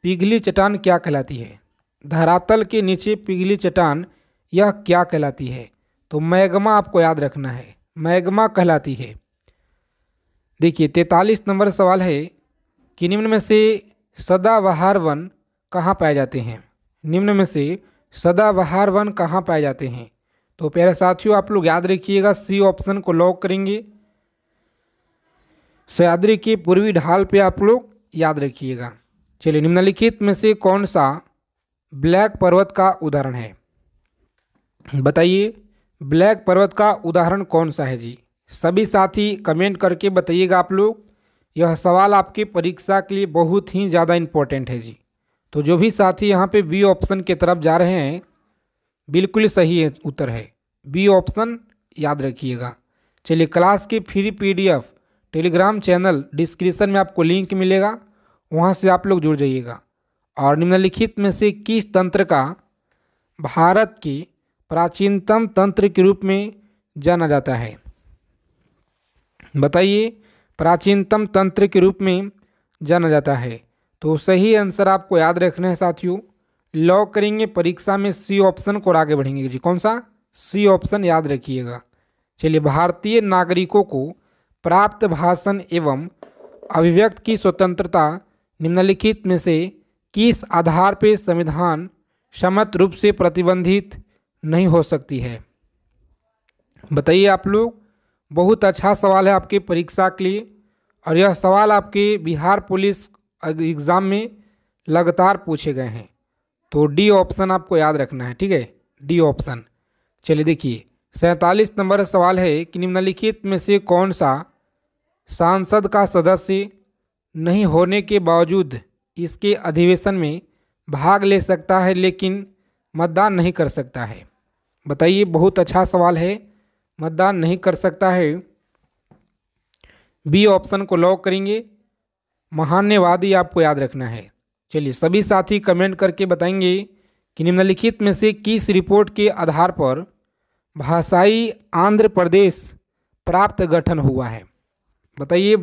पिघली चट्टान क्या कहलाती है। धरातल के नीचे पिघली चट्टान यह क्या कहलाती है, तो मैग्मा आपको याद रखना है, मैग्मा कहलाती है। देखिए 43 नंबर सवाल है कि निम्न में से सदाबहार वन कहाँ पाए जाते हैं। निम्न में से सदाबहार वन कहाँ पाए जाते हैं, तो प्यारे साथियों आप लोग याद रखिएगा सी ऑप्शन को लॉक करेंगे। सह्याद्री के पूर्वी ढाल पे आप लोग याद रखिएगा। चलिए निम्नलिखित में से कौन सा ब्लैक पर्वत का उदाहरण है, बताइए ब्लैक पर्वत का उदाहरण कौन सा है जी। सभी साथी कमेंट करके बताइएगा आप लोग, यह सवाल आपके परीक्षा के लिए बहुत ही ज़्यादा इम्पोर्टेंट है जी। तो जो भी साथी यहाँ पे बी ऑप्शन की तरफ जा रहे हैं बिल्कुल सही उत्तर है, बी ऑप्शन याद रखिएगा। चलिए क्लास की free PDF Telegram channel description में आपको लिंक मिलेगा, वहाँ से आप लोग जुड़ जाइएगा। और निम्नलिखित में से किस तंत्र का भारत के प्राचीनतम तंत्र के रूप में जाना जाता है, बताइए प्राचीनतम तंत्र के रूप में जाना जाता है। तो सही आंसर आपको याद रखना है साथियों, लॉक करेंगे परीक्षा में सी ऑप्शन को और आगे बढ़ेंगे जी। कौन सा, सी ऑप्शन याद रखिएगा। चलिए भारतीय नागरिकों को प्राप्त भाषण एवं अभिव्यक्ति की स्वतंत्रता निम्नलिखित में से किस आधार पर संविधान सम्मत रूप से प्रतिबंधित नहीं हो सकती है, बताइए आप लोग। बहुत अच्छा सवाल है आपके परीक्षा के लिए, और यह सवाल आपके बिहार पुलिस एग्ज़ाम में लगातार पूछे गए हैं, तो डी ऑप्शन आपको याद रखना है, ठीक है, डी ऑप्शन। चलिए देखिए 47 नंबर सवाल है कि निम्नलिखित में से कौन सा सांसद का सदस्य नहीं होने के बावजूद इसके अधिवेशन में भाग ले सकता है लेकिन मतदान नहीं कर सकता है, बताइए। बहुत अच्छा सवाल है, मतदान नहीं कर सकता है, बी ऑप्शन को लॉक करेंगे। महान्यवादी आपको याद रखना है। चलिए सभी साथी कमेंट करके बताएंगे कि निम्नलिखित में से किस रिपोर्ट के आधार पर भाषाई आंध्र प्रदेश प्राप्त गठन हुआ है, बताइए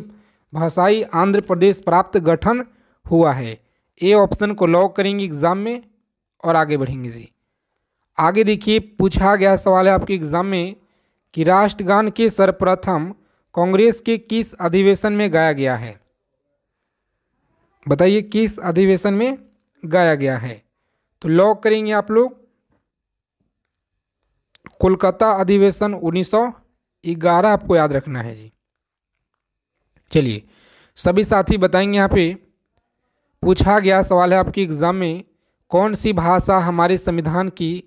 भाषाई आंध्र प्रदेश प्राप्त गठन हुआ है। ए ऑप्शन को लॉक करेंगे एग्जाम में और आगे बढ़ेंगे जी। आगे देखिए पूछा गया सवाल है आपके एग्जाम में कि राष्ट्रगान के सर्वप्रथम कांग्रेस के किस अधिवेशन में गाया गया है, बताइए किस अधिवेशन में गाया गया है। तो लॉक करेंगे आप लोग कोलकाता अधिवेशन 1911 आपको याद रखना है जी। चलिए सभी साथी बताएंगे, यहाँ पे पूछा गया सवाल है आपके एग्जाम में कौन सी भाषा हमारे संविधान की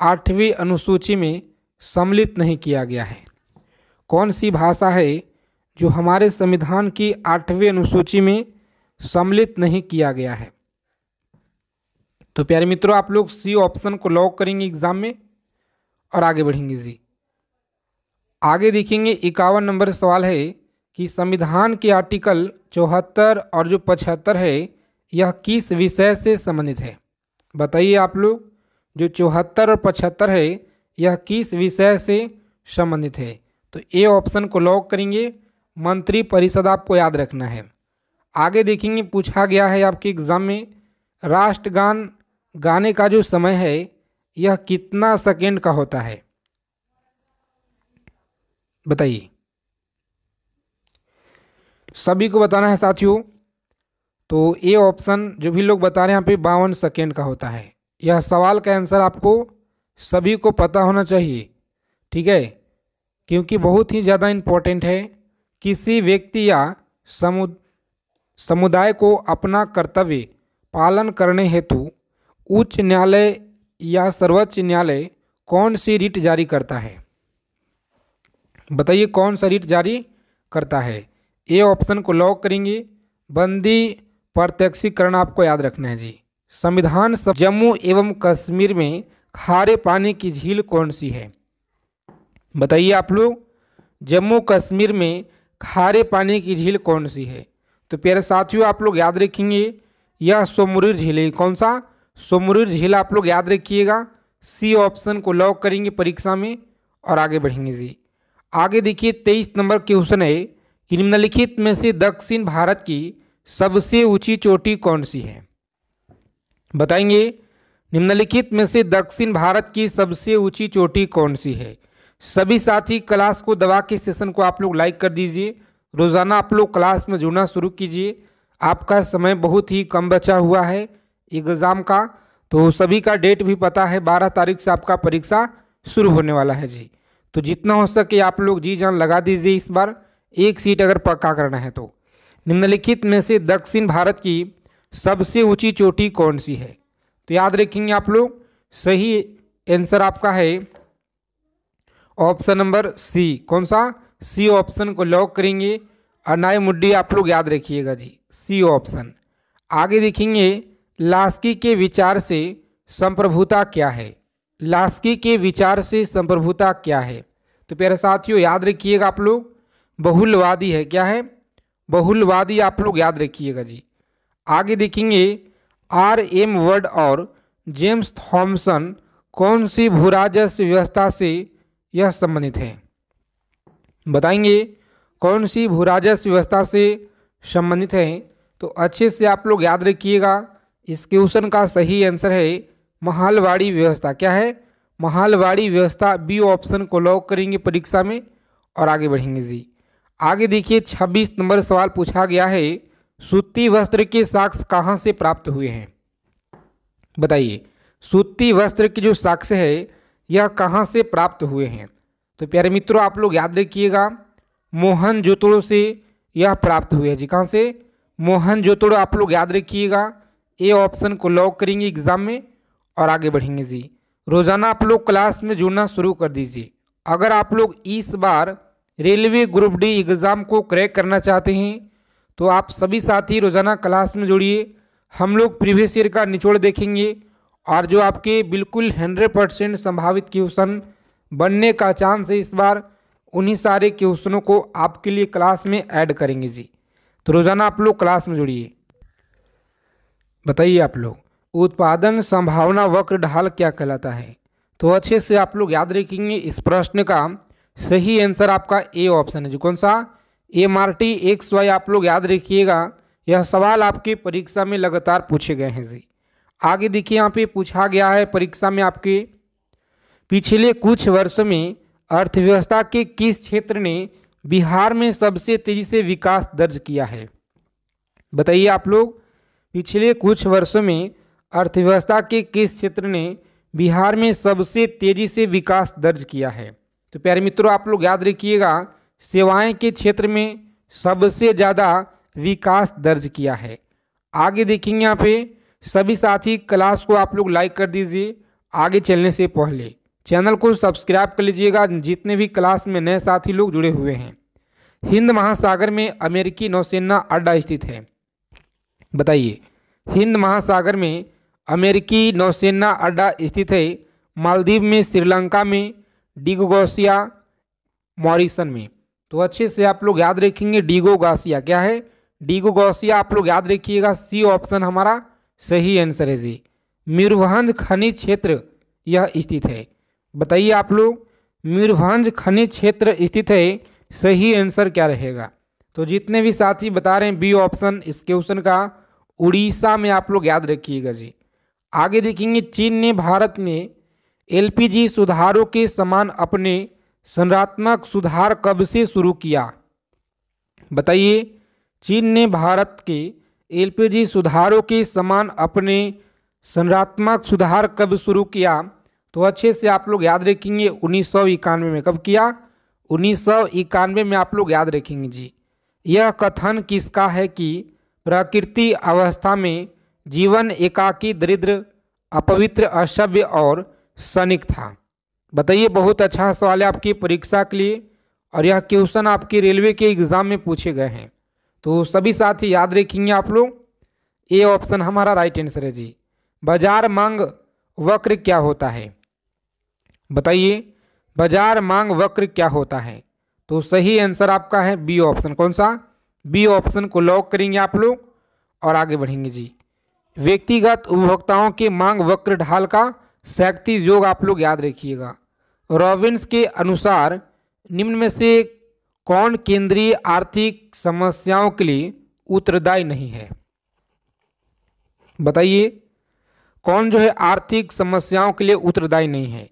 8वीं अनुसूची में सम्मिलित नहीं किया गया है। कौन सी भाषा है जो हमारे संविधान की 8वीं अनुसूची में सम्मिलित नहीं किया गया है। तो प्यारे मित्रों आप लोग सी ऑप्शन को लॉक करेंगे एग्जाम में और आगे बढ़ेंगे जी। आगे देखेंगे 51 नंबर सवाल है कि संविधान के आर्टिकल 74 और जो 75 है यह किस विषय से संबंधित है, बताइए आप लोग। जो 74 और 75 है यह किस विषय से संबंधित है, तो ए ऑप्शन को लॉक करेंगे। मंत्री परिषद आपको याद रखना है। आगे देखेंगे पूछा गया है आपके एग्जाम में राष्ट्रगान गाने का जो समय है यह कितना सेकेंड का होता है, बताइए। सभी को बताना है साथियों। तो ए ऑप्शन जो भी लोग बता रहे हैं यहाँ पे 52 सेकेंड का होता है। यह सवाल का आंसर आपको सभी को पता होना चाहिए, ठीक है, क्योंकि बहुत ही ज़्यादा इम्पोर्टेंट है। किसी व्यक्ति या समुदाय को अपना कर्तव्य पालन करने हेतु उच्च न्यायालय या सर्वोच्च न्यायालय कौन सी रिट जारी करता है? बताइए कौन सा रिट जारी करता है? ए ऑप्शन को लॉक करेंगे। बंदी प्रत्यक्षीकरण आपको याद रखना है जी। संविधान सभा जम्मू एवं कश्मीर में खारे पानी की झील कौन सी है? बताइए आप लोग, जम्मू कश्मीर में खारे पानी की झील कौन सी है? तो प्यारे साथियों आप लोग याद रखेंगे यह सोमरुर झील है। कौन सा? सोमरुर झील आप लोग याद रखिएगा। सी ऑप्शन को लॉक करेंगे परीक्षा में और आगे बढ़ेंगे जी। आगे देखिए 23 नंबर क्वेश्चन है कि निम्नलिखित में से दक्षिण भारत की सबसे ऊंची चोटी कौन सी है? बताएंगे निम्नलिखित में से दक्षिण भारत की सबसे ऊंची चोटी कौन सी है? सभी साथी क्लास को दबा के सेशन को आप लोग लाइक कर दीजिए। रोज़ाना आप लोग क्लास में जुड़ना शुरू कीजिए। आपका समय बहुत ही कम बचा हुआ है एग्ज़ाम का, तो सभी का डेट भी पता है, 12 तारीख से आपका परीक्षा शुरू होने वाला है जी। तो जितना हो सके आप लोग जी जान लगा दीजिए इस बार, एक सीट अगर पक्का करना है तो। निम्नलिखित में से दक्षिण भारत की सबसे ऊंची चोटी कौन सी है? तो याद रखेंगे आप लोग, सही आंसर आपका है ऑप्शन नंबर सी। कौन सा? सी ऑप्शन को लॉक करेंगे। अनाय मुड्डी आप लोग याद रखिएगा जी, सी ऑप्शन। आगे देखेंगे लास्की के विचार से संप्रभुता क्या है? लास्की के विचार से संप्रभुता क्या है? तो प्यारे साथियों याद रखिएगा आप लोग, बहुलवादी है। क्या है? बहुलवादी आप लोग याद रखिएगा जी। आगे देखेंगे R.M. वर्ड और जेम्स थॉमसन कौन सी भूराजस्व व्यवस्था से यह संबंधित है? बताएंगे कौन सी भूराजस्व व्यवस्था से संबंधित है? तो अच्छे से आप लोग याद रखिएगा, इस क्वेश्चन का सही आंसर है महालवाड़ी व्यवस्था। क्या है? महालवाड़ी व्यवस्था। बी ऑप्शन को लॉक करेंगे परीक्षा में और आगे बढ़ेंगे जी। आगे देखिए 26 नंबर सवाल पूछा गया है, सूती वस्त्र के साक्ष्य कहाँ से प्राप्त हुए हैं? बताइए सूती वस्त्र के जो साक्ष्य है यह कहाँ से प्राप्त हुए हैं? तो प्यारे मित्रों आप लोग याद रखिएगा, मोहनजोदड़ो से यह प्राप्त हुए हैं जी। कहाँ से? मोहनजोदड़ो आप लोग याद रखिएगा। ए ऑप्शन को लॉक करेंगे एग्जाम में और आगे बढ़ेंगे जी। रोज़ाना आप लोग क्लास में जुड़ना शुरू कर दीजिए। अगर आप लोग इस बार रेलवे ग्रुप डी एग्ज़ाम को क्रैक करना चाहते हैं तो आप सभी साथी रोज़ाना क्लास में जुड़िए। हम लोग प्रीवियस ईयर का निचोड़ देखेंगे और जो आपके बिल्कुल 100% संभावित क्वेश्चन बनने का चांस है इस बार, उन्हीं सारे क्वेश्चनों को आपके लिए क्लास में ऐड करेंगे जी। तो रोज़ाना आप लोग क्लास में जुड़िए। बताइए आप लोग, उत्पादन संभावना वक्र ढाल क्या कहलाता है? तो अच्छे से आप लोग याद रखेंगे, इस प्रश्न का सही आंसर आपका ए ऑप्शन है जी। कौन सा? MRT/XY आप लोग याद रखिएगा। यह सवाल आपके परीक्षा में लगातार पूछे गए हैं जी। आगे देखिए यहाँ पे पूछा गया है परीक्षा में आपके, पिछले कुछ वर्षों में अर्थव्यवस्था के किस क्षेत्र ने बिहार में सबसे तेजी से विकास दर्ज किया है? बताइए आप लोग, पिछले कुछ वर्षों में अर्थव्यवस्था के किस क्षेत्र ने बिहार में सबसे तेजी से विकास दर्ज किया है? तो प्यारे मित्रों आप लोग याद रखिएगा, सेवाएं के क्षेत्र में सबसे ज़्यादा विकास दर्ज किया है। आगे देखेंगे यहाँ पे, सभी साथी क्लास को आप लोग लाइक कर दीजिए। आगे चलने से पहले चैनल को सब्सक्राइब कर लीजिएगा, जितने भी क्लास में नए साथी लोग जुड़े हुए हैं। हिंद महासागर में अमेरिकी नौसेना अड्डा स्थित है? बताइए हिंद महासागर में अमेरिकी नौसेना अड्डा स्थित है मालदीव में, श्रीलंका में, डिगोगोसिया, मॉरिशन में। तो अच्छे से आप लोग याद रखेंगे डिगोगोसिया। क्या है? डिगोगोसिया आप लोग याद रखिएगा। सी ऑप्शन हमारा सही आंसर है जी। मयूरभंज खनिज क्षेत्र यह स्थित है। बताइए आप लोग, मयूरभंज खनिज क्षेत्र स्थित है, सही आंसर क्या रहेगा? तो जितने भी साथी बता रहे हैं बी ऑप्शन इस क्वेश्चन का, उड़ीसा में आप लोग याद रखिएगा जी। आगे देखेंगे, चीन ने भारत में LPG सुधारों के समान अपने संरचनात्मक सुधार कब से शुरू किया? बताइए चीन ने भारत के LPG सुधारों के समान अपने संरचनात्मक सुधार कब शुरू किया? तो अच्छे से आप लोग याद रखेंगे 1991 में। कब किया? 1991 में आप लोग याद रखेंगे जी। यह कथन किसका है कि प्रकृति अवस्था में जीवन एकाकी, दरिद्र, अपवित्र, असभ्य और क्षणिक था। बताइए, बहुत अच्छा सवाल है आपकी परीक्षा के लिए और यह क्वेश्चन आपके रेलवे के एग्जाम में पूछे गए हैं। तो सभी साथी याद रखेंगे आप लोग, ए ऑप्शन हमारा राइट आंसर है जी। बाजार मांग वक्र क्या होता है? बताइए, बाजार मांग वक्र क्या होता है? तो सही आंसर आपका है बी ऑप्शन। कौन सा? बी ऑप्शन को लॉक करेंगे आप लोग और आगे बढ़ेंगे जी। व्यक्तिगत उपभोक्ताओं के मांग वक्र ढाल का शक्ति योग आप लोग याद रखिएगा। रॉबिन्स के अनुसार निम्न में से कौन केंद्रीय आर्थिक समस्याओं के लिए उत्तरदायी नहीं है? बताइए, कौन जो है आर्थिक समस्याओं के लिए उत्तरदायी नहीं है?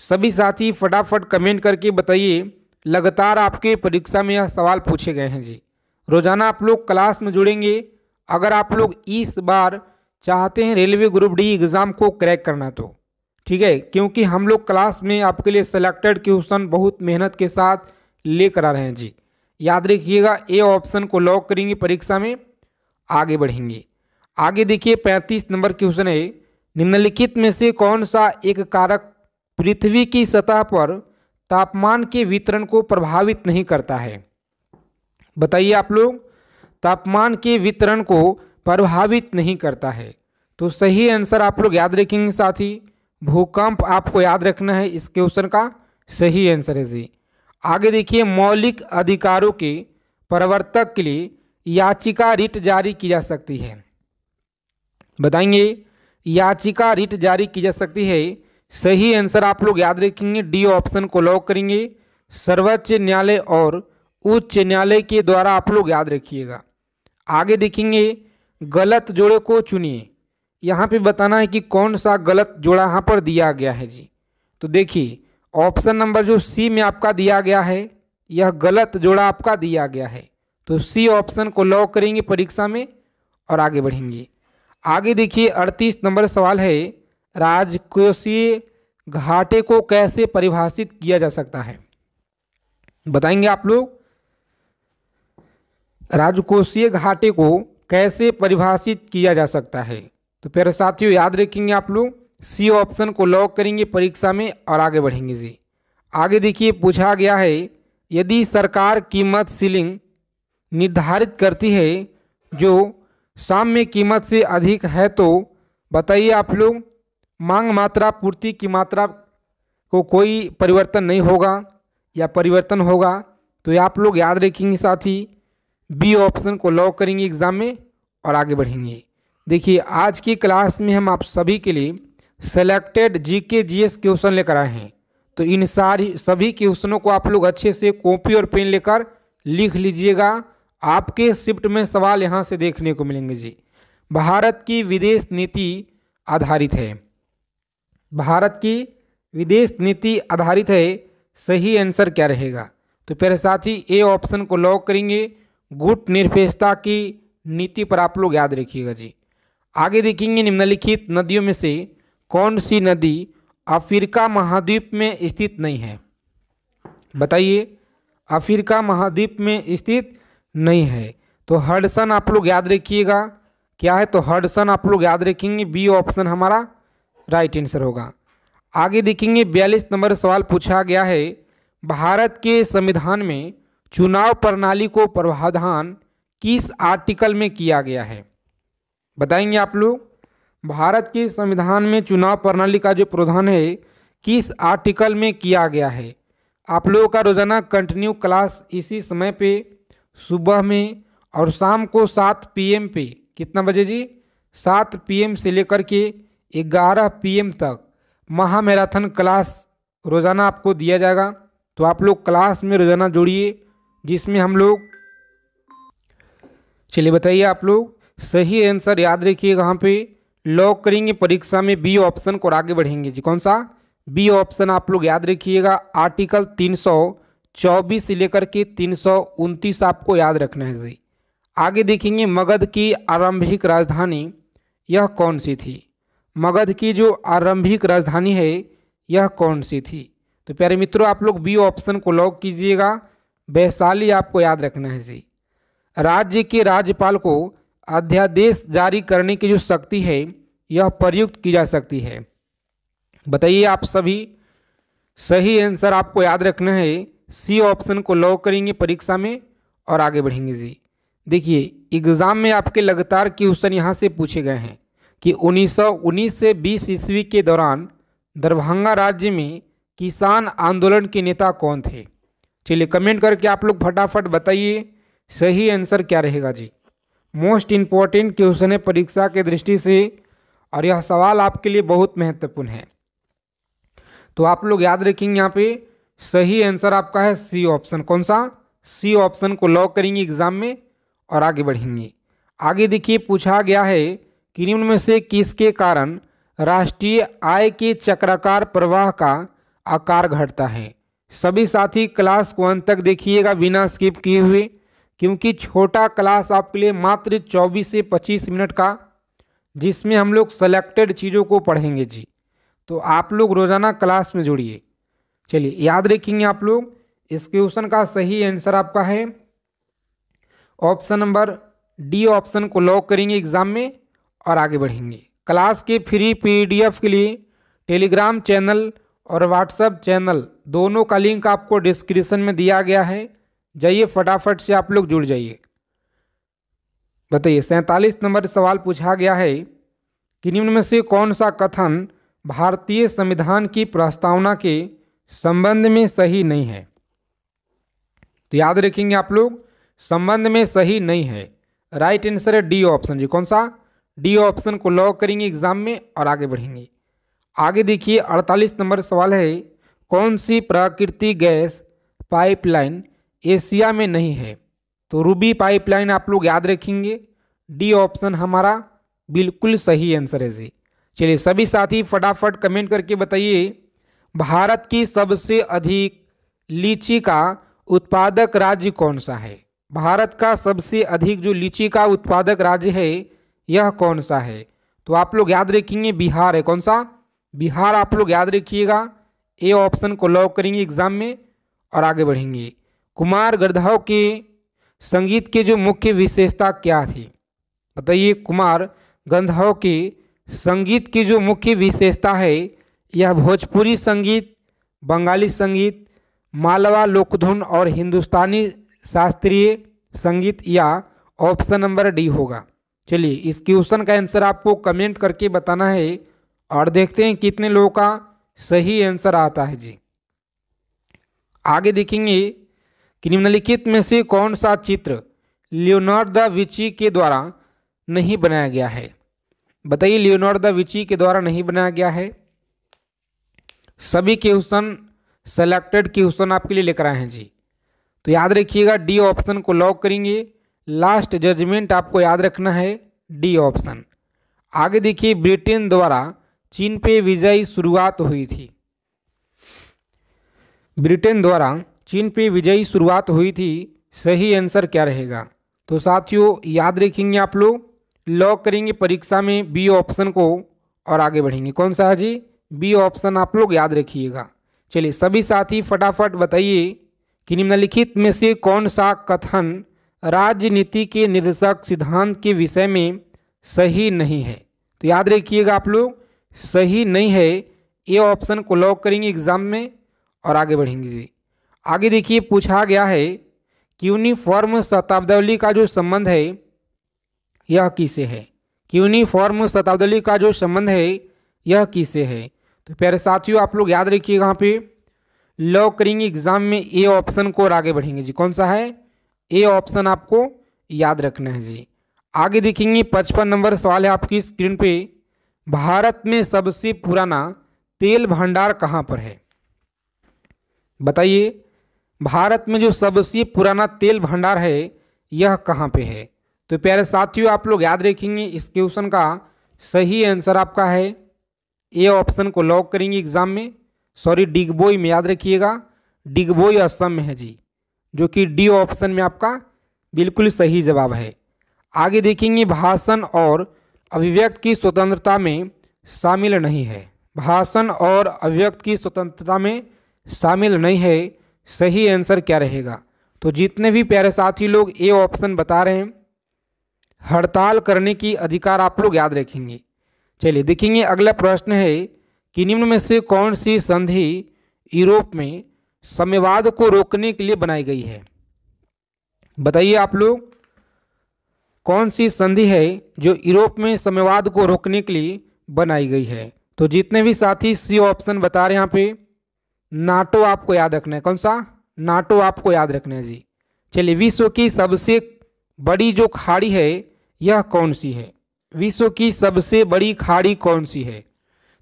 सभी साथी फटाफट कमेंट करके बताइए। लगातार आपके परीक्षा में यह सवाल पूछे गए हैं जी। रोजाना आप लोग क्लास में जुड़ेंगे। अगर आप लोग इस बार चाहते हैं रेलवे ग्रुप डी एग्ज़ाम को क्रैक करना तो ठीक है, क्योंकि हम लोग क्लास में आपके लिए सिलेक्टेड क्वेश्चन बहुत मेहनत के साथ लेकर आ रहे हैं जी। याद रखिएगा, ए ऑप्शन को लॉक करेंगे परीक्षा में, आगे बढ़ेंगे। आगे देखिए 35 नंबर क्वेश्चन है, निम्नलिखित में से कौन सा एक कारक पृथ्वी की सतह पर तापमान के वितरण को प्रभावित नहीं करता है? बताइए आप लोग, तापमान के वितरण को प्रभावित नहीं करता है। तो सही आंसर आप लोग याद रखेंगे साथी, भूकंप आपको याद रखना है इस क्वेश्चन का सही आंसर है जी। आगे देखिए, मौलिक अधिकारों के प्रवर्तक के लिए याचिका रिट जारी की जा सकती है। बताएंगे, याचिका रिट जारी की जा सकती है। सही आंसर आप लोग याद रखेंगे, डी ऑप्शन को लॉक करेंगे। सर्वोच्च न्यायालय और उच्च न्यायालय के द्वारा आप लोग याद रखिएगा। आगे देखेंगे, गलत जोड़े को चुनिए। यहाँ पे बताना है कि कौन सा गलत जोड़ा यहाँ पर दिया गया है जी। तो देखिए, ऑप्शन नंबर जो सी में आपका दिया गया है, यह गलत जोड़ा आपका दिया गया है। तो सी ऑप्शन को लॉक करेंगे परीक्षा में और आगे बढ़ेंगे। आगे देखिए 38 नंबर सवाल है, राजकोषीय घाटे को कैसे परिभाषित किया जा सकता है? बताएंगे आप लोग, राजकोषीय घाटे को कैसे परिभाषित किया जा सकता है? तो फिर साथियों याद रखेंगे आप लोग, सी ऑप्शन को लॉक करेंगे परीक्षा में और आगे बढ़ेंगे जी। आगे देखिए पूछा गया है, यदि सरकार कीमत सीलिंग निर्धारित करती है जो साम्य कीमत से अधिक है तो बताइए आप लोग, मांग मात्रा पूर्ति की मात्रा को कोई परिवर्तन नहीं होगा या परिवर्तन होगा? तो ये आप लोग याद रखेंगे साथी, बी ऑप्शन को लॉक करेंगे एग्जाम में और आगे बढ़ेंगे। देखिए, आज की क्लास में हम आप सभी के लिए सेलेक्टेड जीके जीएस क्वेश्चन लेकर आए हैं। तो इन सभी क्वेश्चनों को आप लोग अच्छे से कॉपी और पेन लेकर लिख लीजिएगा। आपके शिफ्ट में सवाल यहाँ से देखने को मिलेंगे जी। भारत की विदेश नीति आधारित है। भारत की विदेश नीति आधारित है, सही आंसर क्या रहेगा? तो प्यारे साथी ए ऑप्शन को लॉक करेंगे, गुट निरपेक्षता की नीति पर आप लोग याद रखिएगा जी। आगे देखेंगे, निम्नलिखित नदियों में से कौन सी नदी अफ्रीका महाद्वीप में स्थित नहीं है? बताइए, अफ्रीका महाद्वीप में स्थित नहीं है। तो हडसन आप लोग याद रखिएगा क्या है, तो हडसन आप लोग याद रखेंगे, बी ऑप्शन हमारा राइट आंसर होगा। आगे देखेंगे 42 नंबर सवाल पूछा गया है, भारत के संविधान में चुनाव प्रणाली को प्रावधान किस आर्टिकल में किया गया है? बताएंगे आप लोग, भारत के संविधान में चुनाव प्रणाली का जो प्रावधान है किस आर्टिकल में किया गया है? आप लोगों का रोजाना कंटिन्यू क्लास इसी समय पे सुबह में और शाम को 7 PM पे, कितना बजे जी? 7 PM से लेकर के 11 PM तक महा मैराथन क्लास रोज़ाना आपको दिया जाएगा। तो आप लोग क्लास में रोज़ाना जुड़िए, जिसमें हम लोग, चलिए बताइए आप लोग, सही आंसर याद रखिए कहाँ पे लॉक करेंगे परीक्षा में, बी ऑप्शन को आगे बढ़ेंगे जी। कौन सा? बी ऑप्शन आप लोग याद रखिएगा, आर्टिकल 324 से लेकर के 329 आपको याद रखना है जी। आगे देखेंगे, मगध की आरंभिक राजधानी यह कौन सी थी? मगध की जो आरंभिक राजधानी है यह कौन सी थी? तो प्यारे मित्रों आप लोग बी ऑप्शन को लॉक कीजिएगा, वैशाली आपको याद रखना है जी। राज्य के राज्यपाल को अध्यादेश जारी करने की जो शक्ति है यह प्रयुक्त की जा सकती है। बताइए आप सभी, सही आंसर आपको याद रखना है, सी ऑप्शन को लॉक करेंगे परीक्षा में और आगे बढ़ेंगे जी। देखिए एग्जाम में आपके लगातार क्वेश्चन यहाँ से पूछे गए हैं कि 1919 से 20 ईस्वी के दौरान दरभंगा राज्य में किसान आंदोलन के नेता कौन थे। चलिए कमेंट करके आप लोग फटाफट बताइए सही आंसर क्या रहेगा जी। मोस्ट इम्पॉर्टेंट क्वेश्चन है परीक्षा के दृष्टि से और यह सवाल आपके लिए बहुत महत्वपूर्ण है, तो आप लोग याद रखेंगे यहाँ पे सही आंसर आपका है सी ऑप्शन। कौन सा? सी ऑप्शन को लॉक करेंगे एग्जाम में और आगे बढ़ेंगे। आगे देखिए पूछा गया है कि निम्न में से किसके कारण राष्ट्रीय आय के चक्राकार प्रवाह का आकार घटता है। सभी साथी क्लास को अंत तक देखिएगा बिना स्किप किए हुए, क्योंकि छोटा क्लास आपके लिए मात्र 24 से 25 मिनट का, जिसमें हम लोग सेलेक्टेड चीज़ों को पढ़ेंगे जी। तो आप लोग रोजाना क्लास में जुड़िए। चलिए याद रखेंगे आप लोग, इस क्वेश्चन का सही आंसर आपका है ऑप्शन नंबर डी ऑप्शन को लॉक करेंगे एग्जाम में और आगे बढ़ेंगे। क्लास के फ्री पीडीएफ के लिए टेलीग्राम चैनल और व्हाट्सएप चैनल दोनों का लिंक आपको डिस्क्रिप्शन में दिया गया है, जाइए फटाफट से आप लोग जुड़ जाइए। बताइए 47 नंबर सवाल पूछा गया है कि निम्न में से कौन सा कथन भारतीय संविधान की प्रस्तावना के संबंध में सही नहीं है। तो याद रखेंगे आप लोग, संबंध में सही नहीं है। राइट आंसर है डी ऑप्शन जी। कौन सा? डी ऑप्शन को लॉक करेंगे एग्जाम में और आगे बढ़ेंगे। आगे देखिए 48 नंबर सवाल है, कौन सी प्राकृतिक गैस पाइपलाइन एशिया में नहीं है। तो रूबी पाइपलाइन आप लोग याद रखेंगे, डी ऑप्शन हमारा बिल्कुल सही आंसर है जी। चलिए सभी साथी फटाफट कमेंट करके बताइए भारत की सबसे अधिक लीची का उत्पादक राज्य कौन सा है। भारत का सबसे अधिक जो लीची का उत्पादक राज्य है यह कौन सा है। तो आप लोग याद रखेंगे बिहार है। कौन सा? बिहार आप लोग याद रखिएगा, ए ऑप्शन को लॉक करेंगे एग्जाम में और आगे बढ़ेंगे। कुमार गंधर्व के संगीत के जो मुख्य विशेषता क्या थी। बताइए कुमार गंधर्व के संगीत की जो मुख्य विशेषता है यह भोजपुरी संगीत, बंगाली संगीत, मालवा लोकधुन और हिंदुस्तानी शास्त्रीय संगीत, या ऑप्शन नंबर डी होगा। चलिए इस क्वेश्चन का आंसर आपको कमेंट करके बताना है और देखते हैं कितने लोगों का सही आंसर आता है जी। आगे देखेंगे कि निम्नलिखित में से कौन सा चित्र लियोनार्डो दा विंची के द्वारा नहीं बनाया गया है। बताइए लियोनार्डो दा विंची के द्वारा नहीं बनाया गया है। सभी क्वेश्चन सेलेक्टेड क्वेश्चन आपके लिए लेकर आए हैं जी। तो याद रखिएगा डी ऑप्शन को लॉक करेंगे। लास्ट जजमेंट आपको याद रखना है डी ऑप्शन। आगे देखिए ब्रिटेन द्वारा चीन पे विजय शुरुआत हुई थी। ब्रिटेन द्वारा चीन पे विजयी शुरुआत हुई थी, सही आंसर क्या रहेगा। तो साथियों याद रखेंगे आप लोग, लॉक करेंगे परीक्षा में बी ऑप्शन को और आगे बढ़ेंगे। कौन सा है जी? बी ऑप्शन आप लोग याद रखिएगा। चलिए सभी साथी फटाफट बताइए कि निम्नलिखित में से कौन सा कथन राजनीति के निर्देशक सिद्धांत के विषय में सही नहीं है। तो याद रखिएगा आप लोग, सही नहीं है, ए ऑप्शन को लॉक करेंगे एग्जाम में और आगे बढ़ेंगे जी। आगे देखिए पूछा गया है कि यूनिफॉर्म शताब्दी का जो संबंध है यह किसे है। यूनिफॉर्म शताब्दी का जो संबंध है यह किसे है। तो प्यारे साथियों आप लोग याद रखिएगा, यहाँ पे लॉक करेंगे एग्जाम में ए ऑप्शन को और आगे बढ़ेंगे जी। कौन सा है? ए ऑप्शन आपको याद रखना है जी। आगे देखेंगे 55 नंबर सवाल है आपकी स्क्रीन पे, भारत में सबसे पुराना तेल भंडार कहाँ पर है। बताइए भारत में जो सबसे पुराना तेल भंडार है यह कहाँ पे है। तो प्यारे साथियों आप लोग याद रखेंगे इस क्वेश्चन का सही आंसर आपका है ए ऑप्शन को लॉक करेंगे एग्जाम में, सॉरी डिगबोई में याद रखिएगा, डिगबोई असम में है जी, जो कि डी ऑप्शन में आपका बिल्कुल सही जवाब है। आगे देखेंगे भाषण और अभिव्यक्ति की स्वतंत्रता में शामिल नहीं है। भाषण और अभिव्यक्ति की स्वतंत्रता में शामिल नहीं है, सही आंसर क्या रहेगा। तो जितने भी प्यारे साथी लोग ए ऑप्शन बता रहे हैं हड़ताल करने की अधिकार आप लोग याद रखेंगे। चलिए देखेंगे अगला प्रश्न है कि निम्न में से कौन सी संधि यूरोप में साम्यवाद को रोकने के लिए बनाई गई है। बताइए आप लोग कौन सी संधि है जो यूरोप में साम्यवाद को रोकने के लिए बनाई गई है। तो जितने भी साथी सी ऑप्शन बता रहे हैं यहाँ पे नाटो आपको याद रखना है। कौन सा? नाटो आपको याद रखना है जी। चलिए विश्व की सबसे बड़ी जो खाड़ी है यह कौन सी है? विश्व की सबसे बड़ी खाड़ी कौन सी है?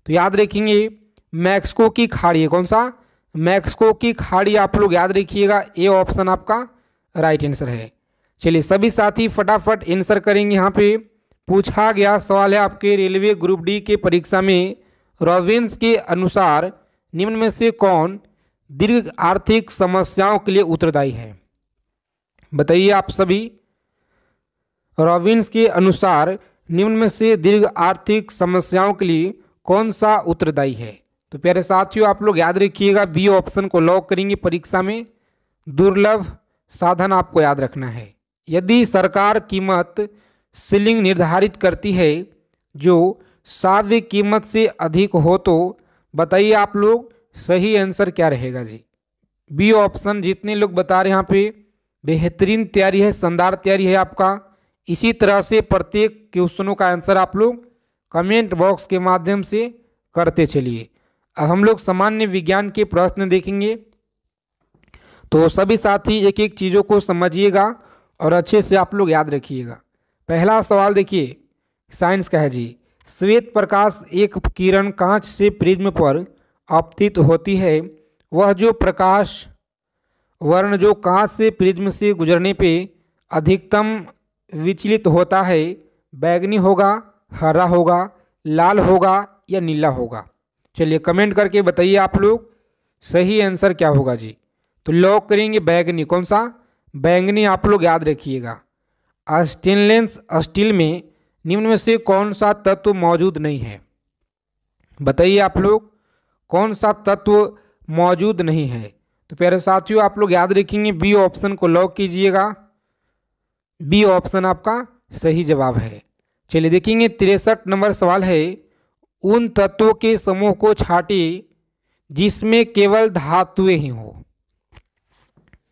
तो याद रखेंगे मैक्सिको की खाड़ी है। कौन सा? मैक्सिको की खाड़ी आप लोग याद रखिएगा। ए ऑप्शन आपका राइट आंसर है। चलिए सभी साथी फटाफट आंसर करेंगे। यहाँ पे पूछा गया सवाल है आपके रेलवे ग्रुप डी के परीक्षा में, रॉबिन्स के अनुसार निम्न में से कौन दीर्घ आर्थिक समस्याओं के लिए उत्तरदायी है? बताइए आप सभी, रॉबिन्स के अनुसार निम्न में से दीर्घ आर्थिक समस्याओं के लिए कौन सा उत्तरदायी है? तो प्यारे साथियों आप लोग याद रखिएगा बी ऑप्शन को लॉक करेंगे परीक्षा में, दुर्लभ साधन आपको याद रखना है। यदि सरकार कीमत सीलिंग निर्धारित करती है जो साव्य कीमत से अधिक हो तो बताइए आप लोग सही आंसर क्या रहेगा जी। बी ऑप्शन जितने लोग बता रहे हैं यहाँ पे बेहतरीन तैयारी है, शानदार तैयारी है आपका। इसी तरह से प्रत्येक क्वेश्चनों का आंसर आप लोग कमेंट बॉक्स के माध्यम से करते चलिए। अब हम लोग सामान्य विज्ञान के प्रश्न देखेंगे, तो सभी साथी एक एक चीज़ों को समझिएगा और अच्छे से आप लोग याद रखिएगा। पहला सवाल देखिए साइंस का है जी। श्वेत प्रकाश एक किरण कांच से प्रिज्म पर आपतित होती है, वह जो प्रकाश वर्ण जो कांच से प्रिज्म से गुजरने पे अधिकतम विचलित होता है, बैंगनी होगा, हरा होगा, लाल होगा या नीला होगा? चलिए कमेंट करके बताइए आप लोग सही आंसर क्या होगा जी। तो लॉक करेंगे बैंगनी। कौन सा? बैंगनी आप लोग याद रखिएगा। स्टेनलेस स्टील में निम्न में से कौन सा तत्व मौजूद नहीं है? बताइए आप लोग कौन सा तत्व मौजूद नहीं है? तो प्यारे साथियों आप लोग याद रखेंगे बी ऑप्शन को लॉक कीजिएगा। बी ऑप्शन आपका सही जवाब है। चलिए देखेंगे 63 नंबर सवाल है, उन तत्वों के समूह को छाटिए जिसमें केवल धातुएं ही हो।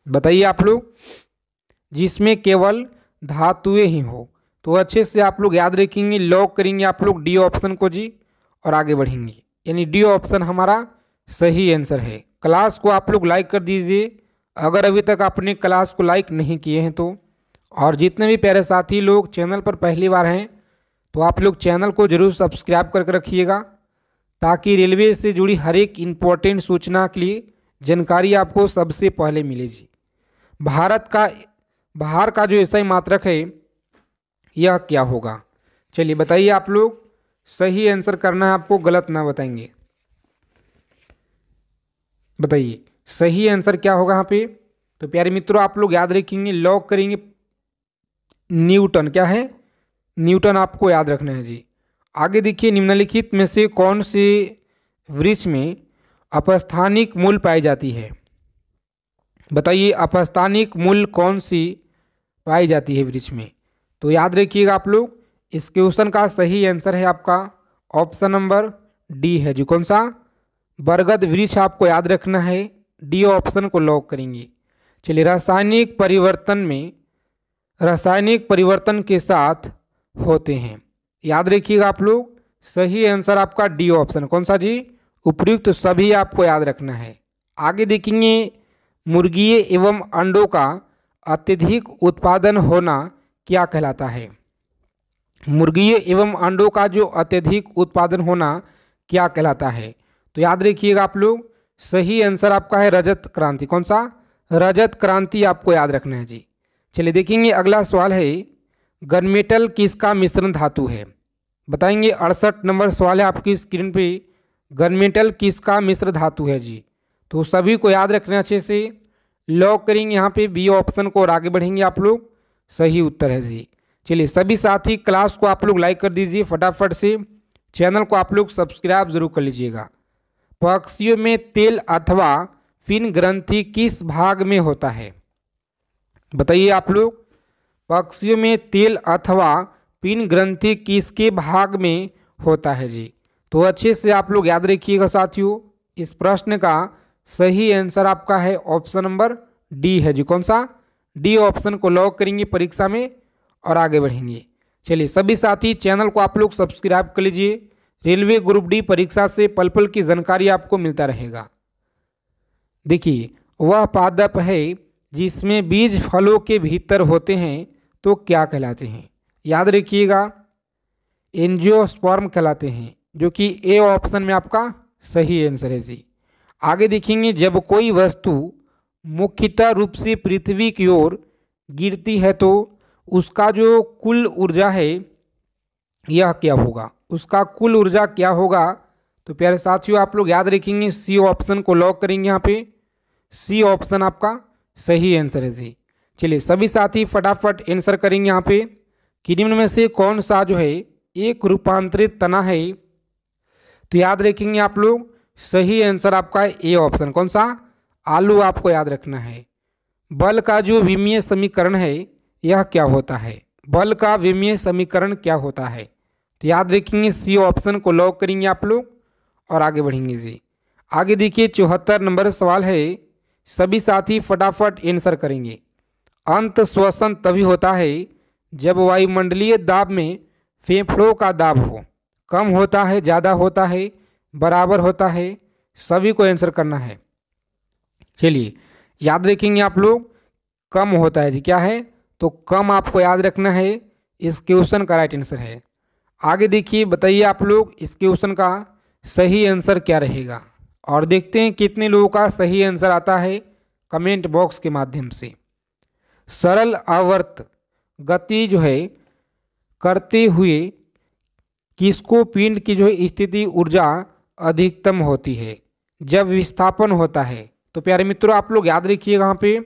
बताइए आप लोग, जिसमें केवल धातुएं ही हो। तो अच्छे से आप लोग याद रखेंगे, लॉक करेंगे आप लोग डी ऑप्शन को जी और आगे बढ़ेंगे। यानी डी ऑप्शन हमारा सही आंसर है। क्लास को आप लोग लाइक कर दीजिए अगर अभी तक आपने क्लास को लाइक नहीं किए हैं तो। और जितने भी प्यारे साथी लोग चैनल पर पहली बार हैं तो आप लोग चैनल को जरूर सब्सक्राइब करके रखिएगा ताकि रेलवे से जुड़ी हर एक इम्पोर्टेंट सूचना के लिए जानकारी आपको सबसे पहले मिले जी। बाहर का जो एसआई मात्रक है यह क्या होगा? चलिए बताइए आप लोग, सही आंसर करना है आपको, गलत ना बताएंगे। बताइए सही आंसर क्या होगा यहाँ पे? तो प्यारे मित्रों आप लोग याद रखेंगे, लॉक करेंगे न्यूटन। क्या है? न्यूटन आपको याद रखना है जी। आगे देखिए निम्नलिखित में से कौन से वृक्ष में अपस्थानिक मूल पाई जाती है? बताइए अपस्थानिक मूल कौन सी पाई जाती है वृक्ष में? तो याद रखिएगा आप लोग, इस क्वेश्चन का सही आंसर है आपका ऑप्शन नंबर डी है जी। कौन सा? बरगद वृक्ष आपको याद रखना है। डी ऑप्शन को लॉक करेंगे। चलिए रासायनिक परिवर्तन के साथ होते हैं। याद रखिएगा आप लोग, सही आंसर आपका डी ऑप्शन। कौन सा जी? उपयुक्त सभी आपको याद रखना है। आगे देखेंगे मुर्गिए एवं अंडों का अत्यधिक उत्पादन होना क्या कहलाता है? मुर्गिए एवं अंडों का जो अत्यधिक उत्पादन होना क्या कहलाता है? तो याद रखिएगा आप लोग, सही आंसर आपका है रजत क्रांति। कौन सा? रजत क्रांति आपको याद रखना है जी। चलिए देखेंगे अगला सवाल है, गनमेटल किसका मिश्रण धातु है? बताएंगे 68 नंबर सवाल है आपकी स्क्रीन पे, गनमेटल किसका मिश्र धातु है जी। तो सभी को याद रखना अच्छे से, लॉक करेंगे यहाँ पे बी ऑप्शन को और आगे बढ़ेंगे आप लोग, सही उत्तर है जी। चलिए सभी साथी क्लास को आप लोग लाइक कर दीजिए फटाफट से, चैनल को आप लोग सब्सक्राइब जरूर कर लीजिएगा। पक्षियों में तेल अथवा फिन ग्रंथि किस भाग में होता है? बताइए आप लोग, पक्षियों में तेल अथवा पिन ग्रंथि किसके भाग में होता है जी? तो अच्छे से आप लोग याद रखिएगा साथियों, इस प्रश्न का सही आंसर आपका है ऑप्शन नंबर डी है जी। कौन सा? डी ऑप्शन को लॉक करेंगे परीक्षा में और आगे बढ़ेंगे। चलिए सभी साथी चैनल को आप लोग सब्सक्राइब कर लीजिए। रेलवे ग्रुप डी परीक्षा से पल पल की जानकारी आपको मिलता रहेगा। देखिए, वह पादप है जिसमें बीज फलों के भीतर होते हैं तो क्या कहलाते हैं? याद रखिएगा, एंजियोस्पर्म कहलाते हैं, जो कि ए ऑप्शन में आपका सही आंसर है जी। आगे देखेंगे, जब कोई वस्तु मुख्यतः रूप से पृथ्वी की ओर गिरती है तो उसका जो कुल ऊर्जा है यह क्या होगा? उसका कुल ऊर्जा क्या होगा? तो प्यारे साथियों आप लोग याद रखेंगे, सी ऑप्शन को लॉक करेंगे। यहाँ पे सी ऑप्शन आपका सही आंसर है जी। चलिए सभी साथी फटाफट आंसर करेंगे यहाँ पे कि निम्न में से कौन सा जो है एक रूपांतरित तना है? तो याद रखेंगे आप लोग, सही आंसर आपका ए ऑप्शन। कौन सा? आलू आपको याद रखना है। बल का जो विमीय समीकरण है यह क्या होता है? बल का विमीय समीकरण क्या होता है? तो याद रखेंगे, सी ऑप्शन को लॉक करेंगे आप लोग और आगे बढ़ेंगे जी। आगे देखिए 74 नंबर सवाल है, सभी साथी फटाफट आंसर करेंगे। अंत श्वसन तभी होता है जब वायुमंडलीय दाब में फेफड़ों का दाब हो। कम होता है, ज़्यादा होता है, बराबर होता है? सभी को आंसर करना है। चलिए याद रखेंगे आप लोग, कम होता है जी। क्या है? तो कम आपको याद रखना है, इस क्वेश्चन का राइट आंसर है। आगे देखिए, बताइए आप लोग इस क्वेश्चन का सही आंसर क्या रहेगा और देखते हैं कितने लोगों का सही आंसर आता है कमेंट बॉक्स के माध्यम से। सरल आवर्त गति जो है करते हुए किसको पिंड की जो है स्थिति ऊर्जा अधिकतम होती है? जब विस्थापन होता है। तो प्यारे मित्रों आप लोग याद रखिएगा, यहाँ पे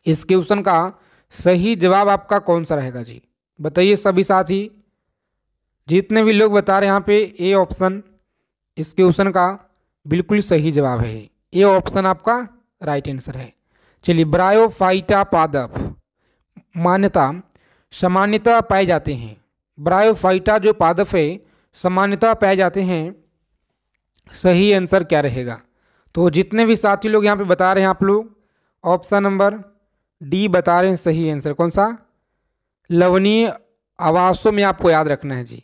इस क्वेश्चन का सही जवाब आपका कौन सा रहेगा जी? बताइए सभी साथी, जितने भी लोग बता रहे हैं यहाँ पे ए ऑप्शन इस क्वेश्चन का बिल्कुल सही जवाब है। ए ऑप्शन आपका राइट आंसर है। चलिए, ब्रायोफाइटा पादप मान्यता सामान्यतः पाए जाते हैं। ब्रायोफाइटा जो पादप है सामान्यतः पाए जाते हैं, सही आंसर क्या रहेगा? तो जितने भी साथी लोग यहाँ पे बता रहे हैं आप लोग ऑप्शन नंबर डी बता रहे हैं सही आंसर। कौन सा? लवणीय आवासों में आपको याद रखना है जी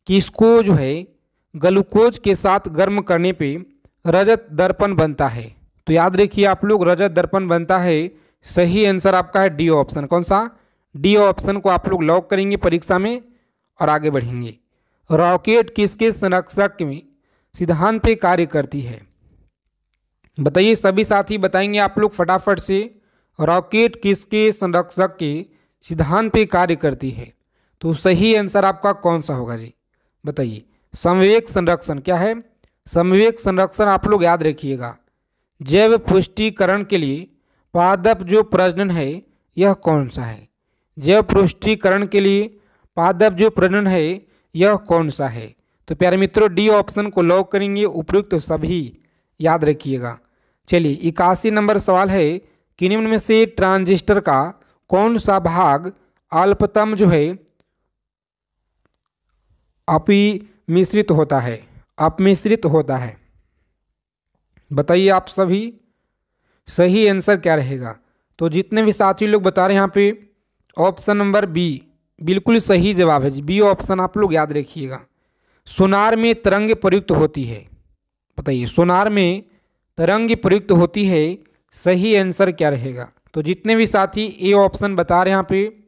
कि इसको जो है ग्लूकोज के साथ गर्म करने पे रजत दर्पण बनता है। तो याद रखिए आप लोग, रजत दर्पण बनता है। सही आंसर आपका है डी ऑप्शन। कौन सा? डी ऑप्शन को आप लोग लॉक करेंगे परीक्षा में और आगे बढ़ेंगे। रॉकेट किसके संरक्षक में सिद्धांत पे कार्य करती है? बताइए सभी साथी, बताएंगे आप लोग फटाफट से, रॉकेट किसके संरक्षक के सिद्धांत पे कार्य करती है? तो सही आंसर आपका कौन सा होगा जी? बताइए। समवेग संरक्षण। क्या है? समवेग संरक्षण आप लोग याद रखिएगा। जैव पुष्टिकरण के लिए पादप जो प्रजनन है यह कौन सा है? जैव पुष्टिकरण के लिए पादप जो प्रजनन है यह कौन सा है? तो प्यारे मित्रों डी ऑप्शन को लॉक करेंगे, उपयुक्त तो सभी याद रखिएगा। चलिए 81 नंबर सवाल है कि निम्न में से ट्रांजिस्टर का कौन सा भाग अल्पतम जो है अपमिश्रित होता है? अपमिश्रित होता है। बताइए आप सभी, सही आंसर क्या रहेगा? तो जितने भी साथी लोग बता रहे हैं यहाँ पे ऑप्शन नंबर बी बिल्कुल सही जवाब है जी। बी ऑप्शन आप लोग याद रखिएगा। सोनार में तरंग प्रयुक्त होती है। बताइए, सोनार में तरंग प्रयुक्त होती है, सही आंसर क्या रहेगा? तो जितने भी साथी ए ऑप्शन बता रहे हैं यहाँ पे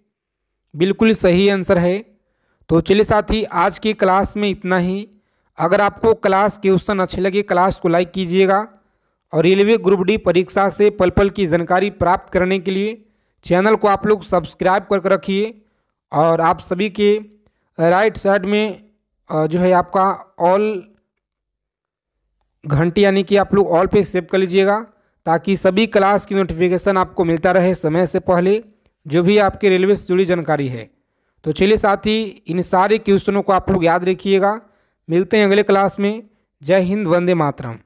बिल्कुल सही आंसर है। तो चलिए साथी, आज की क्लास में इतना ही। अगर आपको क्लास क्वेश्चन अच्छे लगे, क्लास को लाइक कीजिएगा और रेलवे ग्रुप डी परीक्षा से पल पल की जानकारी प्राप्त करने के लिए चैनल को आप लोग सब्सक्राइब करके रखिए। और आप सभी के राइट साइड में जो है आपका ऑल घंटी यानी कि आप लोग ऑल पे सेव कर लीजिएगा, ताकि सभी क्लास की नोटिफिकेशन आपको मिलता रहे समय से पहले, जो भी आपके रेलवे से जुड़ी जानकारी है। तो चलिए साथी, इन सारे क्वेश्चनों को आप लोग याद रखिएगा। मिलते हैं अगले क्लास में। जय हिंद, वंदे मातरम।